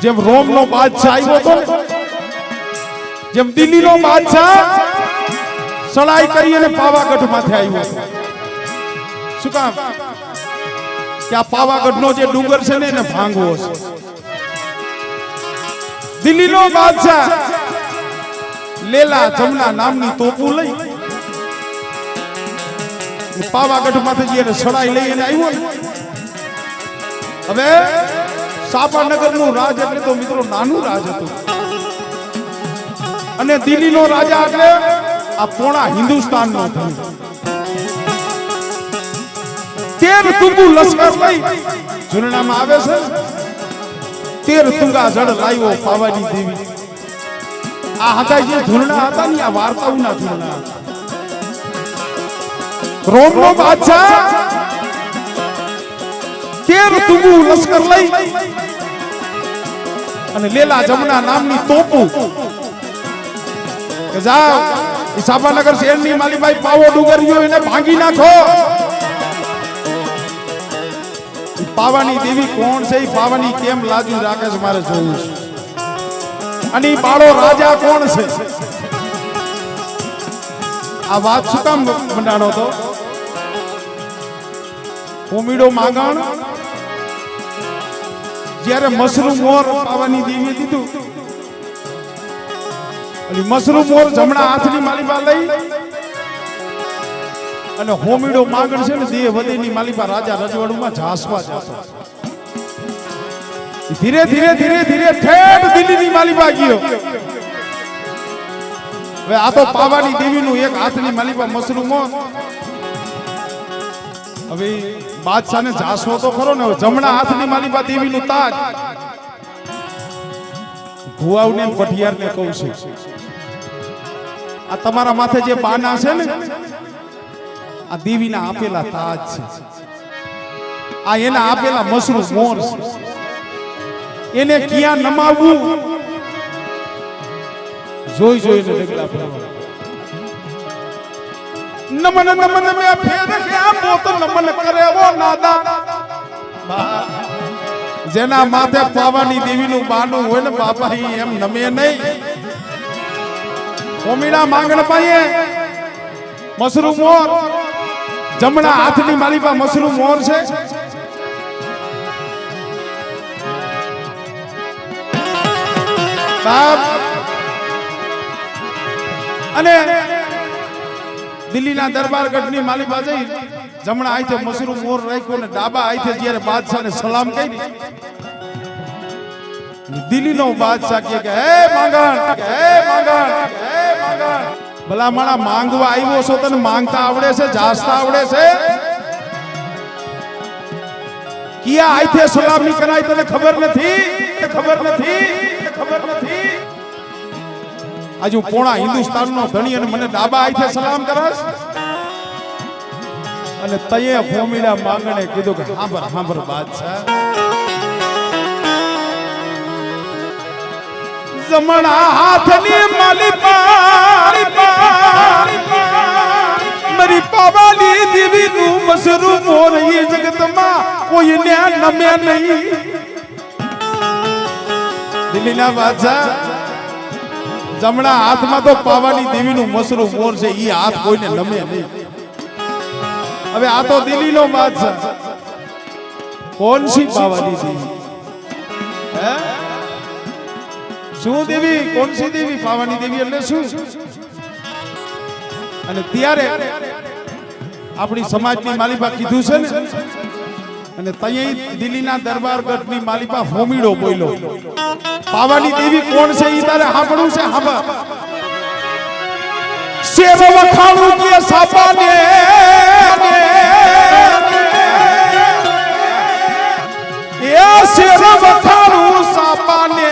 जेम रोम नो बादशाह आव्यो तो जेम दिल्ली नो बादशाह सड़ाई करी અને પાવાગઢ માથે આવ્યો શું કામ કે આ પાવાગઢ નો જે ડુંગર છે ને એને ભાંગવો છે દિલ્હી નો બાદશાહ લેલા જમના નામની તોપુ લઈ પાવાગઢ માથે જે સડાઈ લઈને આવ્યો ને હવે સાપાનગર નું રાજ એટલે તો મિત્રો નાનું રાજ હતું અને દિલ્હી નો રાજા એટલે આ પોણા હિન્દુસ્તાન નો થયું 13 તુંગુ લશ્કર લઈ જૂનામાં આવે છે 13 તુંગા જડ લાવ્યો પાવાની દેવી આ હતા જે જૂના હતા ને આ વાર્તાઓના જૂના રોમ નો બાદશાહ 13 તુંગુ લશ્કર લઈ અને લેલા જમના નામની તોપુ કે જાઓ સાપાનગર શહેરની માલીભાઈ પાવો ડુંગરીઓ એને ભાંગી નાખો પાવાની દેવી કોણ છે એ પાવાની કેમ લાજુ રાખે છે મારે જોવું છે અને બાળો રાજા કોણ છે આ વાત શું કામ મંડાણો તો કોમીડો માંગણ જ્યારે મશરૂમ મોર પાવાની દેવીએ દીધું મશરૂમ મોર જમણા હાથની માલીબા લઈ અને હોમીડો માંગણ છે ને દેહ વધેની માલીબા રાજા રજવાડુમાં ઝાસવા જતો ધીરે ધીરે ધીરે ધીરે ઠેઠ દિલ્હીની માલીબા ગયો હવે આ તો પાવાની દેવીનું એક હાથની માલીબા મશરૂમ મોર હવે બાદશાહને ઝાસવો તો ખરો ને જમણા હાથની માલીબા દેવીનું તાજ ભુવાવને પઢિયારને કહું છું આ તમારા માથે જે બાના છે ને આ દેવીના આપેલા તાજ છે આ એના આપેલા મશરૂમ મોર છે એને ક્યાં નમાવવું જોઈ જોઈને ડગલા ભરવા નમન નમન મે ફેર ગયા પોત નમન કરે વો નાદા જેના માથે પાવાની દેવીનું બાનું હોય ને બાપા એમ નમે નહીં હોમીડા માંગણ પાયે મશરૂમ મોર જમણા હાથની મારી પાસે મશરૂમ મોર છે અને દિલ્હીના દરબારગઢની માલી પાસે જમણા આઈથે મશરૂમ મોર રાખ્યો ને ડાબા આઈથે જ્યારે બાદશાહને સલામ કરી દિલ્હીનો બાદશાહ કે હે માંગણ ભલા મારા માંગવા આવ્યો છો તને માંગતા આવડે છે જાસતા આવડે છે કિયા આઈથે સલામ ની કરાય તને ખબર નથી આજુ પોણા હિન્દુસ્તાનનો ધણી અને મને ડાબા આઈથે સલામ કરસ અને તયે ફોમીડા માંગણે કીધું કે હાંભર બાદશાહ જમણા હાથની માલી મારી પાવાની દેવી નું મશરૂમ મોર એ જગતમાં કોઈ ને નમે નહીં દિલ્હીના બાદશાહ જમણા હાથમાં તો પાવાની દેવી નું મશરૂમ મોર છે એ હાથ કોઈને નમે નહીં હવે આ તો દિલ્હીનો બાદશાહ કોણ સી પાવાની દેવી હે શું દેવી કોણ સી દેવી પાવાની દેવી એટલે શું અને ત્યારે આપણી સમાજની માલિપા કીધું છે ને અને તઈ દિલ્હીના દરબારગઢની માલિપા હોમીડો બોલ્યો પાવાની દેવી કોણ છે ઈ તારે સાંભળવું છે સાંભળ શેર વખાણું કે સાપાને એ શેર વખાણું સાપાને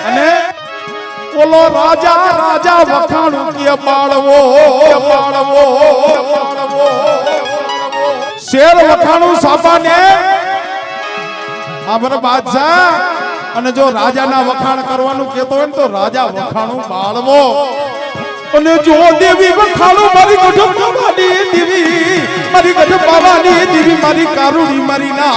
અને ઓલો રાજા વખાણું કે બાળવો શેર વખાણું સાપાને આ બાદશાહ અને જો રાજાના વખાણ કરવાનું કહેતો હોય ને તો રાજા વખાણું બાળવો અને જો દેવી વખાણું મારી ગઢ પાવાની દેવી મારી ગઢ પાવાની દેવી મારી કારુણી મારી ના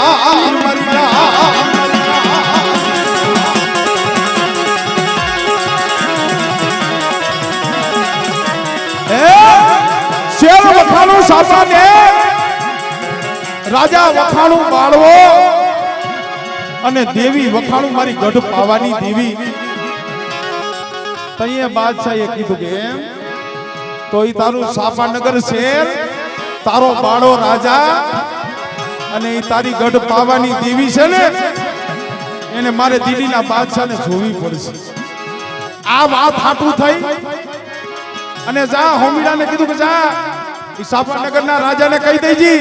શેર વખાણું સાપાને રાજા વખાણું બાળવો અને દેવી વખાણું મારી ગઢ પાવાની દેવી તઈએ બાદશાહે કીધું કે એમ તો ઈ તારું સાપાનગર શેર તારો બાળો રાજા અને ઈ તારી ગઢ પાવાની દેવી છે ને એને મારે દિલ્હીના બાદશાહને જોવી પડશે આ વાત હાટું થઈ અને જા હોમીડાને કીધું કે જા ઈ સાપાનગરના રાજાને કહી દેજી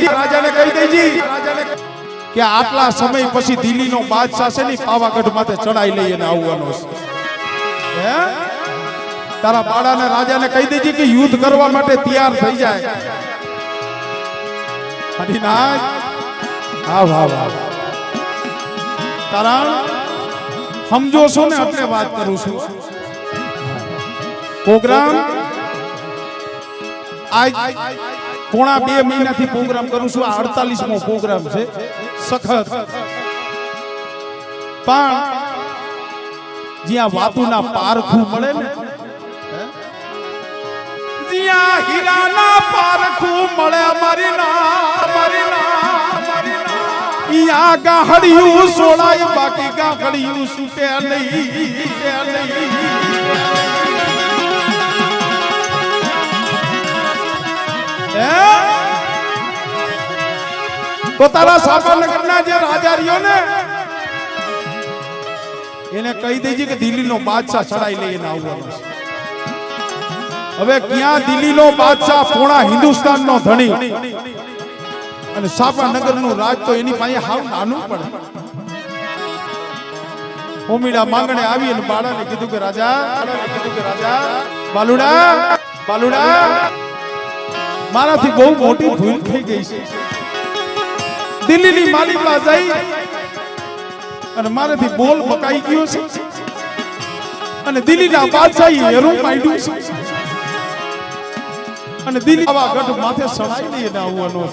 કે આટલા સમય પછી દિલ્હીનો બાદશાહ છે ને પાવાગઢ માથે ચડાઈ લઈને આવવાનો છે હે તારા બાળાને રાજાને કહી દેજી કે યુદ્ધ કરવા માટે તૈયાર થઈ જાય હરિનાથ વાહ તારા સમજો છો ને આપણે વાત કરું છું પ્રોગ્રામ આજ પોણા 2 મહિનાથી પ્રોગ્રામ કરું છું 48મો પ્રોગ્રામ છે સખત પણ જ્યાં વાતુના પારખું મળે ને જ્યાં હીરાના પારખું મળે અમારી યા ગાહડિયું સોળાય બાકી ગાહડિયું છૂટે નહીં તો તારા સાપાનગરના જે રાજા રહ્યો ને એને કહી દેજે કે દિલ્હીનો બાદશાહ ચડાઈ લઈને આવવાનો છે હવે ક્યાં દિલ્હીનો બાદશાહ પોણા હિન્દુસ્તાનનો ધણી અને સાપાનગરનું રાજ તો એની પાસે હાવ નાનું પડે હોમીડા માંગણે આવી અને બાળાને કીધું કે રાજા બાલુડા મારાથી બહુ મોટી ભૂલ થઈ ગઈ છે દિલ્હીની માલિકા જઈ અને મારાથી બોલ બકાઈ ગયો છે અને દિલ્હીના બાદશાહી હેરું માંડ્યું છે અને દિલ્હી આવા ગઢ માથે સડાઈ લઈને આવવાનો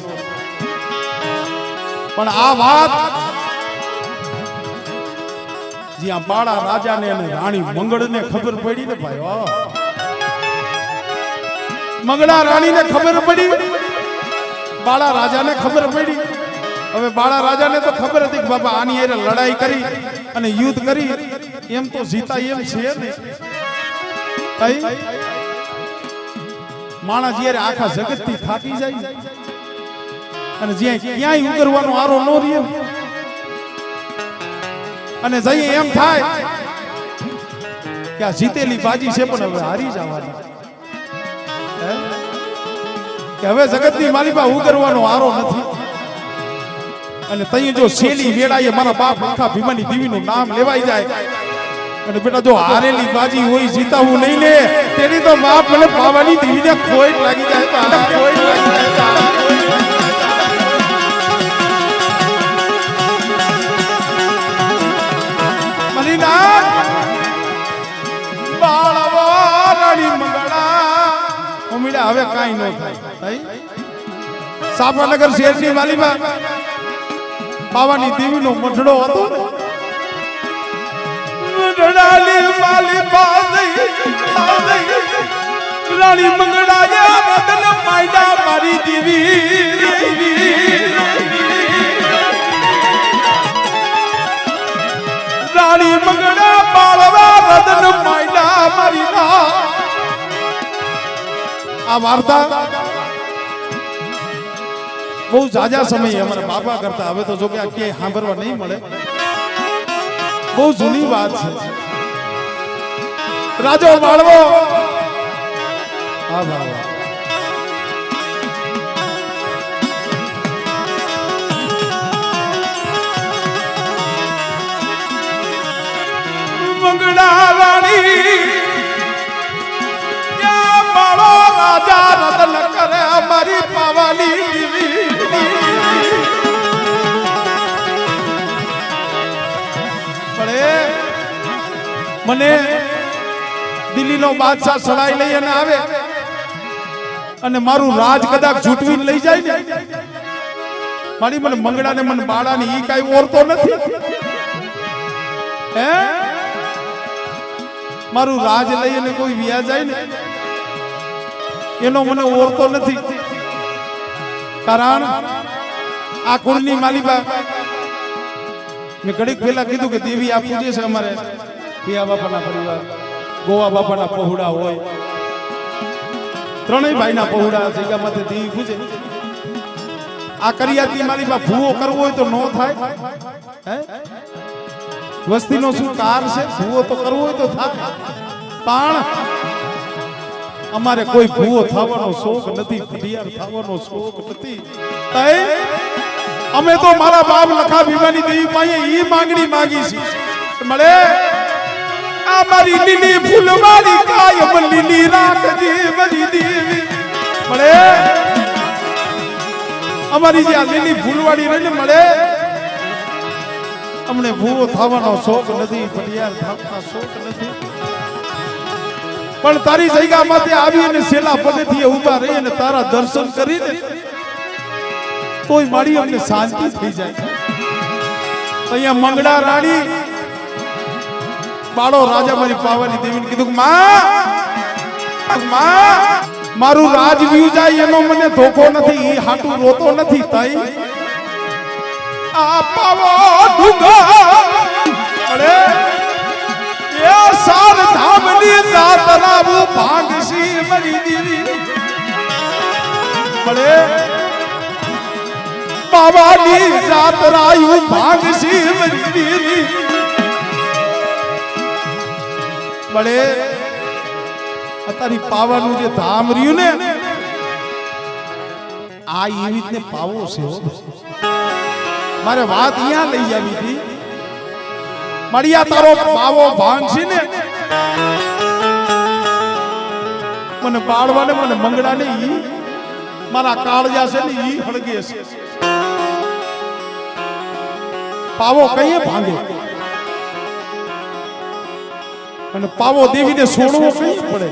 પણ આ વાત જ્યાં બાળા રાજાને અને રાણી મંગળને ખબર પડી ને ભાઈ વાહ, મંગળા રાણીને ખબર પડી, બાળા રાજાને ખબર પડી. હવે બાળા રાજાને તો ખબર હતી કે બાપા આની હારે લડાઈ કરી અને યુદ્ધ કરી એમ તો જીતા એમ છે ને. કઈ માણસ જ્યારે આખા જગતથી થાકી જાય અને જ્યાં ક્યાંય ઉગરવાનો આરો ન રહે અને જઈએ એમ થાય કે આ જીતેલી બાજી છે પણ હવે હારી જવાની, કે હવે જગતની માલિકા ઉગરવાનો આરો નથી. અને તઈ જો શેલી વેળાએ મારા બાપ આખા ભીમાની દેવીનું નામ લેવાઈ જાય અને બેટા જો હારેલી બાજી હોય જીતાવું નહીં ને તેની તો બાપ મને પાવાની દેવીને ખોટ લાગી જાય, ખોટ લાગી જાય. હવે કાઈ ન થાય. સાપરનગર શહેરની વાલીમાં પાવાની દેવીનો મઠડો હતો ને, મઠડાની માલી રાણી મંગળાયા રતન માયડા મારી દેવી, રાણી મંગળા બાળવા રતન માયડા મારી ના. આ વાર્તા બહુ જાજા સમય અમારા બાપા કરતા, હવે તો જો કે આ ક્યાંય સાંભળવા નહીં મળે. બહુ જૂની વાત છે. રાજો માળવો મંગળા રાણી મારો રાજા રતન કરે અમારી પાવાની દેવી. મને દિલ્હીનો બાદશાહ સડાઈ લઈ અને આવે અને મારું રાજ કદાચ ઝૂંટવીને લઈ જાય ને મારી મને મંગળાને મને બાળાની ઈ કાઈ ઓરતો નથી. હે મારું રાજ લઈ અને કોઈ વ્યા જાય ને એનો મને ઓરતો નથી. કારણ આ કુળની માલિકા મેં ઘડીક પહેલા કીધું કે દેવી આ પૂજે છે અમારે પિયા બાપાના પરિવાર, ગોવા બાપાના પહોળા હોય, ત્રણેય ભાઈના પહોળા જગ્યામાંથી દેવી પૂજે. આ કરિયાતી માલિકા ભૂવો કરવો હોય તો ન થાય. હે વસ્તીનો શું કાર છે, ભૂવો તો કરવો હોય તો થાય, પણ અમારે કોઈ ભૂવો થવાનો શોખ નથી, તૈયાર થવાનો શોખ નથી. અમે તો મારા બાપ લખા ભીમાની દેવી પાસે ઈ માંગણી માંગી છે મળે આ મારી લીલી ફૂલવાળી કાયમ લીલી રાખજે મારી દેવી. મળે અમારી જે આ લીલી ફૂલવાળી રહીને મળે અમને ભૂવો થવાનો શોખ નથી, તૈયાર થવાનો શોખ નથી. પણ તારી જગ્યામાંથી આવી અને છેલ્લા પગેથી ઊભા રહી અને તારા દર્શન કરીને તોય મારી અમને શાંતિ થઈ જાય. અહીંયા મંગળા રાણી બાળો રાજા મારી પાવાની દેવીને કીધું મારું રાજ વ્યુ જાય એનો મને ધોકો નથી, ઈ હાટું રોતો નથી. તઈ આ પાવો ડુંગા અરે એ સાર ધામની જાતરાવું ભાગસી મરી દેવી. મળે પાવાની જાતરાયું ભાગસી મરી દેવી. મળે તારી પાવાનું જે ધામ રહ્યું ને આ એવી રીતે પાવો છે. મારે વાત અહીંયા લઈ આવી હતી. મળ્યા તારો પાવો ભાંગશે ને મને બાળવાને મને મંગળાને ઈ મારા કાળજા છે ને ઈ હળગે છે. પાવો કઈએ ભાંગે અને પાવો દેવીને છોડવો કઈ પડે.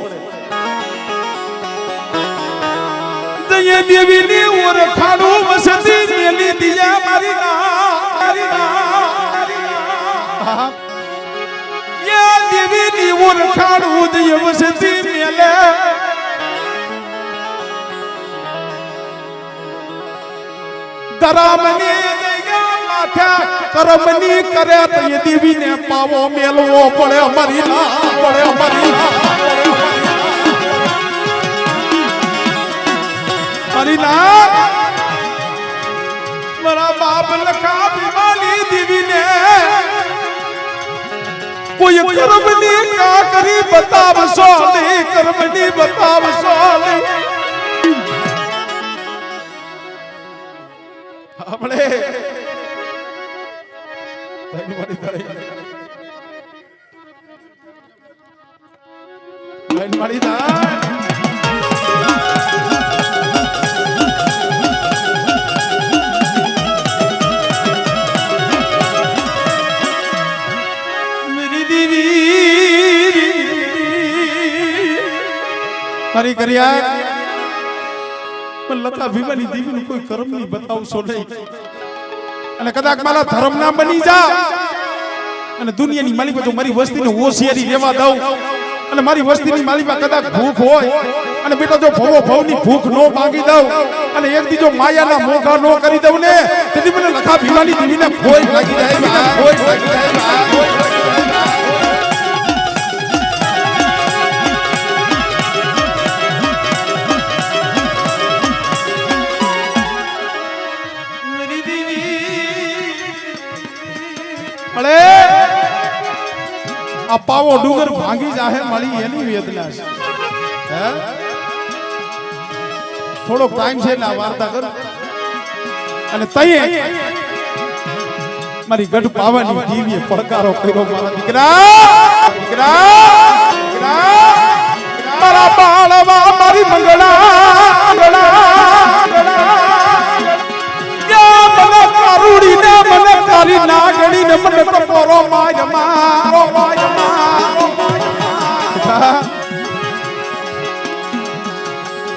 જય દેવીની ઓરખાણું વસતી મેલી દિયા મારી ના રખાડું જ વસતી મેલે ધરામની દયા માથા કરમની કરે તો એ દેવીને પાવો મેલવો પડે અમારી ના પડે અમારી મારી ના મારા બાપ લખા ભીમાની દેવીને કોઈ કર્મની કા કરી બતાવશો નહીં કર્મની બતાવશો નહીં આપણે મારી મારી કર્યા પણ લતા ભીમાની દેવીનું કોઈ કર્મ નહીં બતાવશો નહીં અને કદાચ મારા ધર્મ ના બની જા અને દુનિયાની માલિક જો મારી વસ્તીને હોશિયારી લેવા દઉં અને મારી વસ્તીની માલિક કદાચ ભૂખ હોય અને બેટા જો ભવો ભવની ભૂખ નો માંગી દઉં અને એક દીજો માયાના મોઢા નો કરી દઉં ને તેથી મને લખા ભીમાની દેવીને ભોય લાગી જાય ભોય લાગી જાય આ પાવો ડુંગર ભાંગી જાહે મળી એની વેદના છે હે થોડોક ટાઈમ છે ને આ વાર્તા કર અને તઈએ મારી ગઢ પાવાની દીવીએ પડકારો કર્યો મારા દીકરા મારા બાળવા મારી મંગળા કારુડી ને મને તારી નાગણી ને મને ટપોરો માય મારો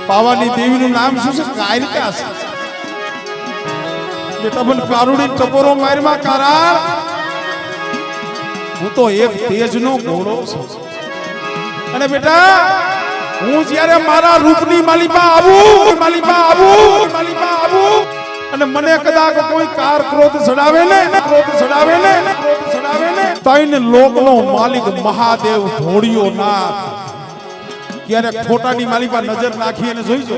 પાવાની દેવીનું નામ શું છે કાયરિકા છે બેટા મને કારુડી ટપોરો મારમાં કારા હું તો એક તેજનો ઘોડો છું અને બેટા હું જ્યારે મારા રૂપની માલિકા આવું અને મને કદાચ કોઈ કાર ક્રોધ ચડાવે ને તૈન લોકનો માલિક મહાદેવ ધોળિયો ના ત્યારે ખોટાની માલિકા નજર નાખી અને જોઈજો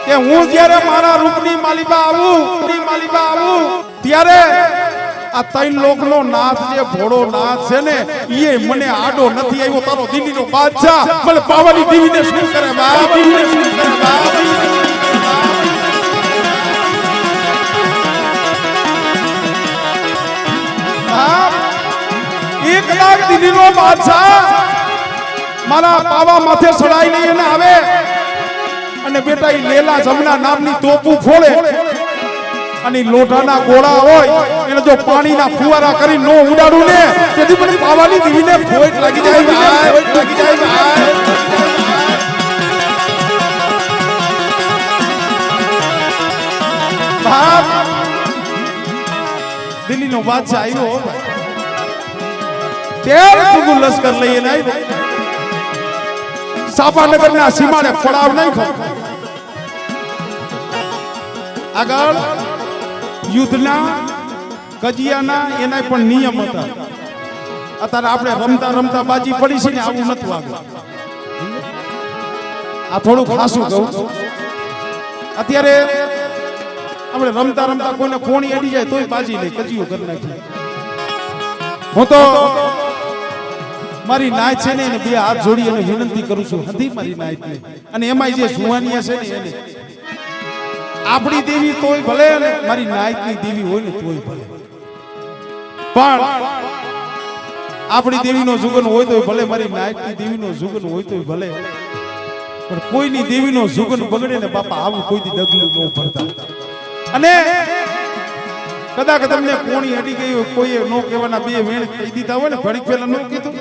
કે હું જ્યારે મારા રૂપની માલિકા આવું ત્યારે આ તૈન લોકનો નાથ જે ભોળો નાથ છે ને એ મને આડો નથી આવ્યો તારો દિલ્હીનો બાદશાહ મને પાવાની દેવીને શું કરે બાપ એક લાખ દિલ્હીનો બાદશાહ મારા પાવા માથે ચડાઈ લઈને આવે અને બેટા ઈ લેલા જમના નામની તોપું ફોડે અને લોઢાના ગોળા હોય એને જો પાણીના ફુવારા કરી નો ઉડાડું ને તેથી મને પાવાની દેવીને ભોય લાગી જાય બાપ દિલ્હીનો બાદશાહ આવ્યો તેર ટુકું લશ્કર લઈને આવ્યો સાપાનગરના સીમાડે પડાવ નાખ્યો આગળ યુદ્ધના કજિયાના એના પણ નિયમ હતા અત્યારે આપણે રમતા રમતા બાજી પડી છે ને આવું નથી વાગ્યું આ થોડું ખાસું કહું અત્યારે આપણે રમતા રમતા કોઈને કોણી અડી જાય તોય બાજી લે કજિયો કરી નાખી હું તો મારી નાય છે ને એને બે હાથ જોડી અને વિનંતી કરું છું હતી મારી નાય અને એમાં જે સુવાનિયા છે ને એને આપણી દેવી તોય ભલે અને મારી નાયકની દેવી હોય ને તોય ભલે પણ આપણી દેવીનો જુગન હોય તોય ભલે મારી નાયકની દેવીનો જુગન હોય તોય ભલે પણ કોઈની દેવીનો જુગન બગડે ને બાપા આવું કોઈથી ડગલું ન ભરતા અને કદાચ તમને કોણી અડી ગઈ હોય કોઈએ નો કહેવાના બે વેણ કહી દીધા હોય ને ઘડીક પહેલા નો કીધું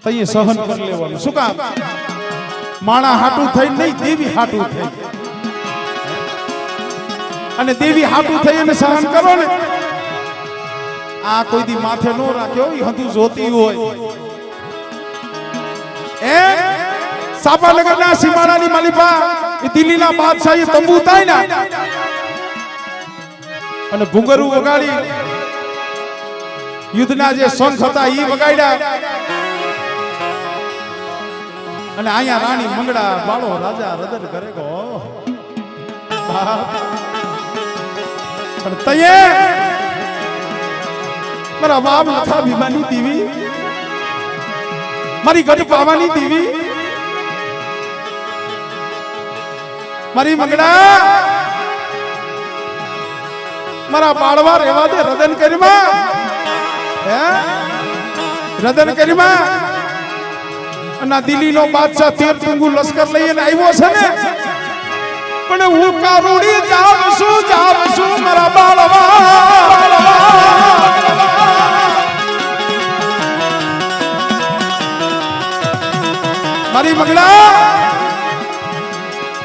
તઈએ સહન કરી લેવાનું શું કામ માણા હાટું થઈ નહીં દેવી હાટું થઈ અને દેવી હાટું થઈ અને સહન કરો ને આ કોઈ દી માથે નો રાખ્યો ઈ હંધું જોતી હોય એ સાપાનગરના સીમાડાની માલિપા એ દિલ્હીના બાદશાહી તંબુ થાય ને અને ભૂંગરું વગાડી યુદ્ધના જે શંખ હતા ઈ વગાડ્યા અને અહીંયા રાણી મંગળા બાળો રાજા રદન કરે ગો પણ તયે મારા બાપ લખા ભીમાની દેવી મારી ગઢ પાવાની દેવી મારી મંગળા મારા બાળવા રેવા દે રદન કરીમાં હે રદન કરીમાં અને દિલ્હીનો બાદશાહ તેર તુંગુ લશ્કર લઈને આવ્યો છે ને પણ હું કારુડી જાવ છું મારા બાળવા મારી મંગળા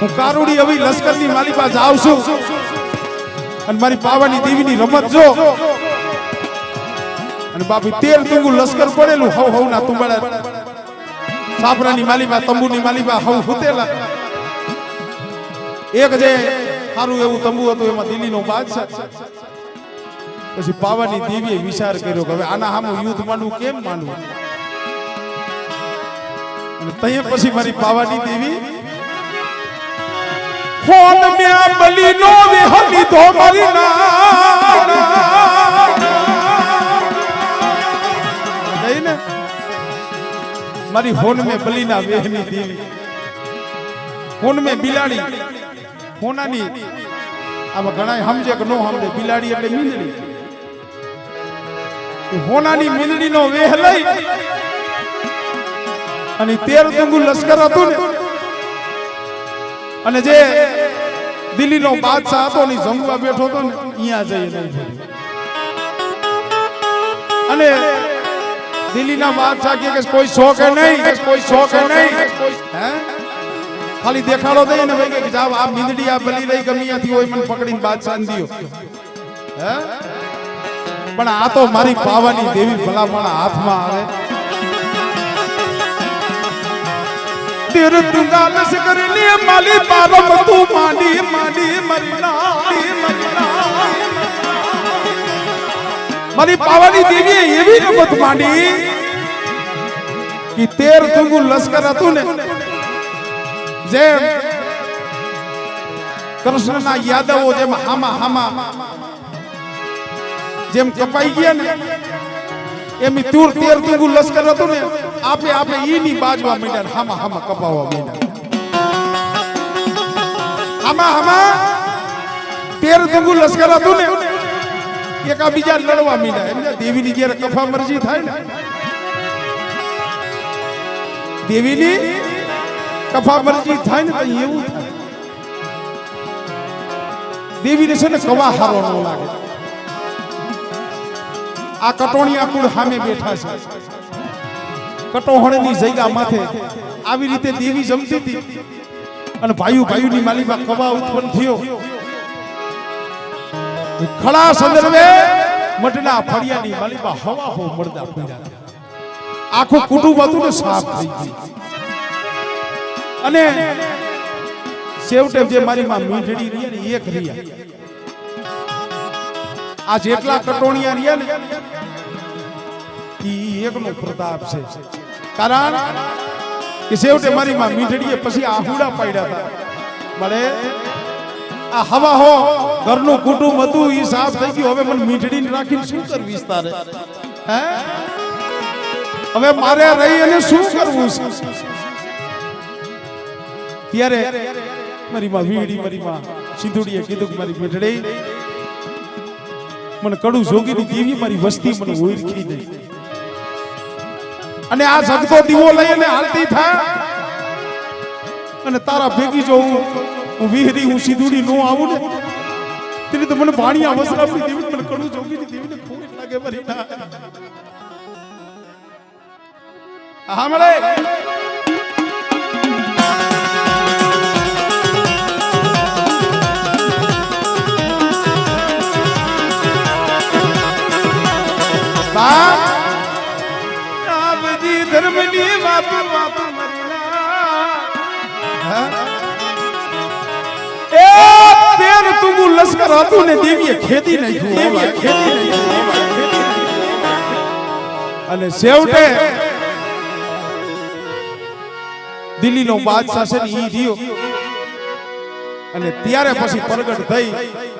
હું કારુડી આવી લશ્કરની માલિકા જાવ છું અને મારી પાવાની દેવીની રમત જો અને બાપી તેર તુંગુ લશ્કર પડેલું હવ ના તુંબડા સાપરાની માલિકા તંબુની માલિકા હવ હુતેલા એક જે સારું એવું તંબુ હતું એમાં દિલ્હીનો બાદશાહ પછી પાવાની દેવીએ વિચાર કર્યો કે હવે આના સામે યુદ્ધ માંડવું કેમ માંડવું અને તઈએ પછી મારી પાવાની દેવી ફોન મે બલીનો વિહલી તો મારી ના મારી હોન में बलीना वेहनी देवी होन में बिलाड़ी होनानी आमा घणाय समजे के नो समजे बिलाड़ी એટલે મીંદડી હોનાની મીંદડી નો વેહ લઈ અને 13 તુંગુ લશ્કર હતું ને અને જે દિલ્હી નો બાદશાહ હતો ને જમવા બેઠો હતો ને અહીંયા જઈ નહીં અને દિલ્હીના બાદશાહ કે કોઈ શોખ હે નહીં હે ખાલી દેખાડો દે ને ભાઈ કે જાવ આ મીંદડી આ બલી રહી ગમીયાથી હોય મને પકડીને બાદશાહ દીયો હે પણ આ તો મારી પાવાની દેવી ભલામણા હાથમાં આવે તેર તુંગા લશ્કર ને માલી પારમ તું માંડી મરીના મારી પાવાની દેવીએ એવી રમત માંડી કે 13 તુંગુ લશ્કર હતું ને જેમ કૃષ્ણના યાદવો જેમ હામા જેમ કપાઈ ગયા ને એમ 13 તુંગુ લશ્કર હતું ને આપે ઈની બાજવા માંડ્યા હામા કપાવવા માંડ્યા હામા 13 તુંગુ લશ્કર હતું ને એકા બીજા લડવા મીડા એમને દેવીની જ્યારે કફા મરજી થાય ને દેવીની કફા મરજી થાય ને તો એવું થાય દેવીને છે ને કવા હારો ન લાગે આ કટોણિયા કુળ સામે બેઠા છે કટોહણની જગ્યા માથે આવી રીતે દેવી જમતી હતી અને ભાઈઓની માલીમાં કવા ઉત્પન્ન થયો ખડા સંદર્ભે મટના ફળિયાની માલીમાં હવા હો મળદા પીડા આખું કુટુંબ હતું ને સાફ થઈ ગયું અને છેવટે જે મારી માં મીંઢડી રહી ને એક રહ્યા આ જેટલા કટોણિયા રહ્યા ને ઈ એકનો પ્રતાપ છે કારણ કે છેવટે મારી માં મીંઢડીએ પછી આહુડા પાડ્યા હતા મળે આ હવા હો ઘરનું કુટુંબ હતું ઈ સાફ થઈ ગયું હવે મને મીંઢડીને રાખીને શું કરવી તારે હે હવે મારે રહી અને શું કરવું છે ત્યારે મારી માં વીડી મારી માં સિંધુડીએ કીધું કે મારી મીંઢડી મને કડું જોગીની દેવી મારી વસ્તી મને ઓળખી દે અને આ જગતો દીવો લઈને હાલતી થા અને તારા ભેગી જો હું વીહરી હું સિંધુડી નો આવું ને તેની તો મને ભાણિયા વસરાપની દેવી મને કડું જોગીની દેવીને ખૂબ લાગે મારી ના હા મળે બધી ધર્મની વાતો વાતો એ તેર તું લશ્કર હતું ને દેવીએ ખેદી નાખ્યું અને છેવટે દિલ્હીનો બાદશાહ છે ને ઈ રહ્યો અને ત્યારે પછી પ્રગટ થઈ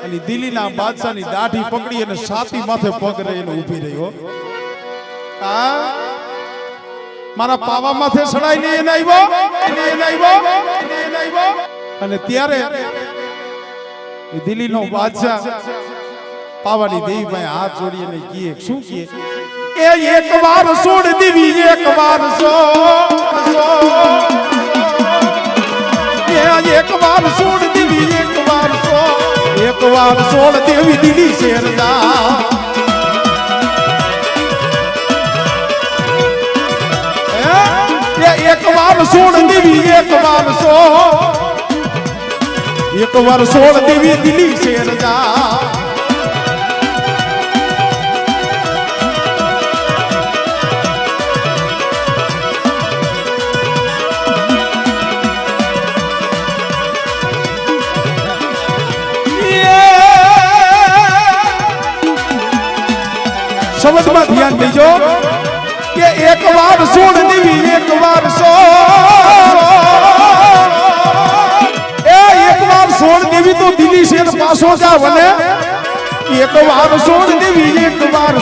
અને દિલ્હીના બાદશાહની દાઢી પકડી અને છાતી માથે પગ રહીને ઊભી રહ્યો મારા પાવા માથે સડાઈને એને આવ્યો અને ત્યારે દિલ્હીનો બાદશાહ પાવાની દેવી ભાઈ હાથ જોડી અને કહે શું કહે એ એક વાર છોડ દેવી એક વાર એક વાર છોડ દેવી એક વાર છોડ દેવી દિલ્હી શેરદા એક વાર છોડ દેવી એક વાર છોડ દેવી દિલ્હી શેરદા સમજમાં ધ્યાન દેજો કે એક વાર છોડ દેવી એક વાર એક વાર છોડ દેવી તો દિલ્હી શેર પાછો જાવ ને એક વાર છોડ દેવી એક વાર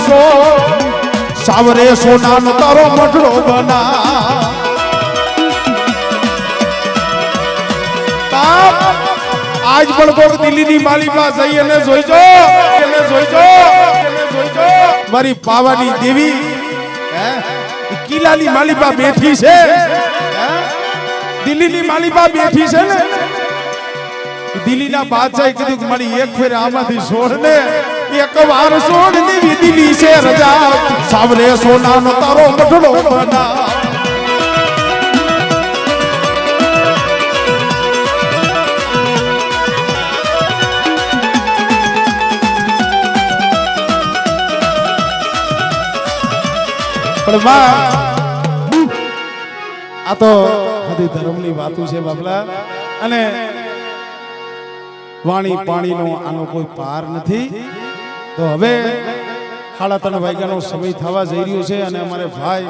સાવરે સોનાનો તારો મઢડો બના આજ પણ કોક દિલ્હીની માલિકા જઈ અને જોઈજો મારી પાવાની દેવી કિલ્લાની માલિકા બેઠી છે દિલ્હીની માલિકા બેઠી છે ને દિલ્હીના બાદશાહે કીધું કે મારી એક ફેર આમાંથી છોડ ને એક વાર છોડ દેવી દિલ્હી છે રજા સાવરે સોનાનો તારો મઢડો બના પણ આ તો બધી ધર્મની વાતો છે બાપલા અને વાણી પાણીનો આનો કોઈ પાર નથી તો હવે 3:30 વાગ્યાનો સમય થવા જઈ રહ્યો છે અને અમારે ભાઈ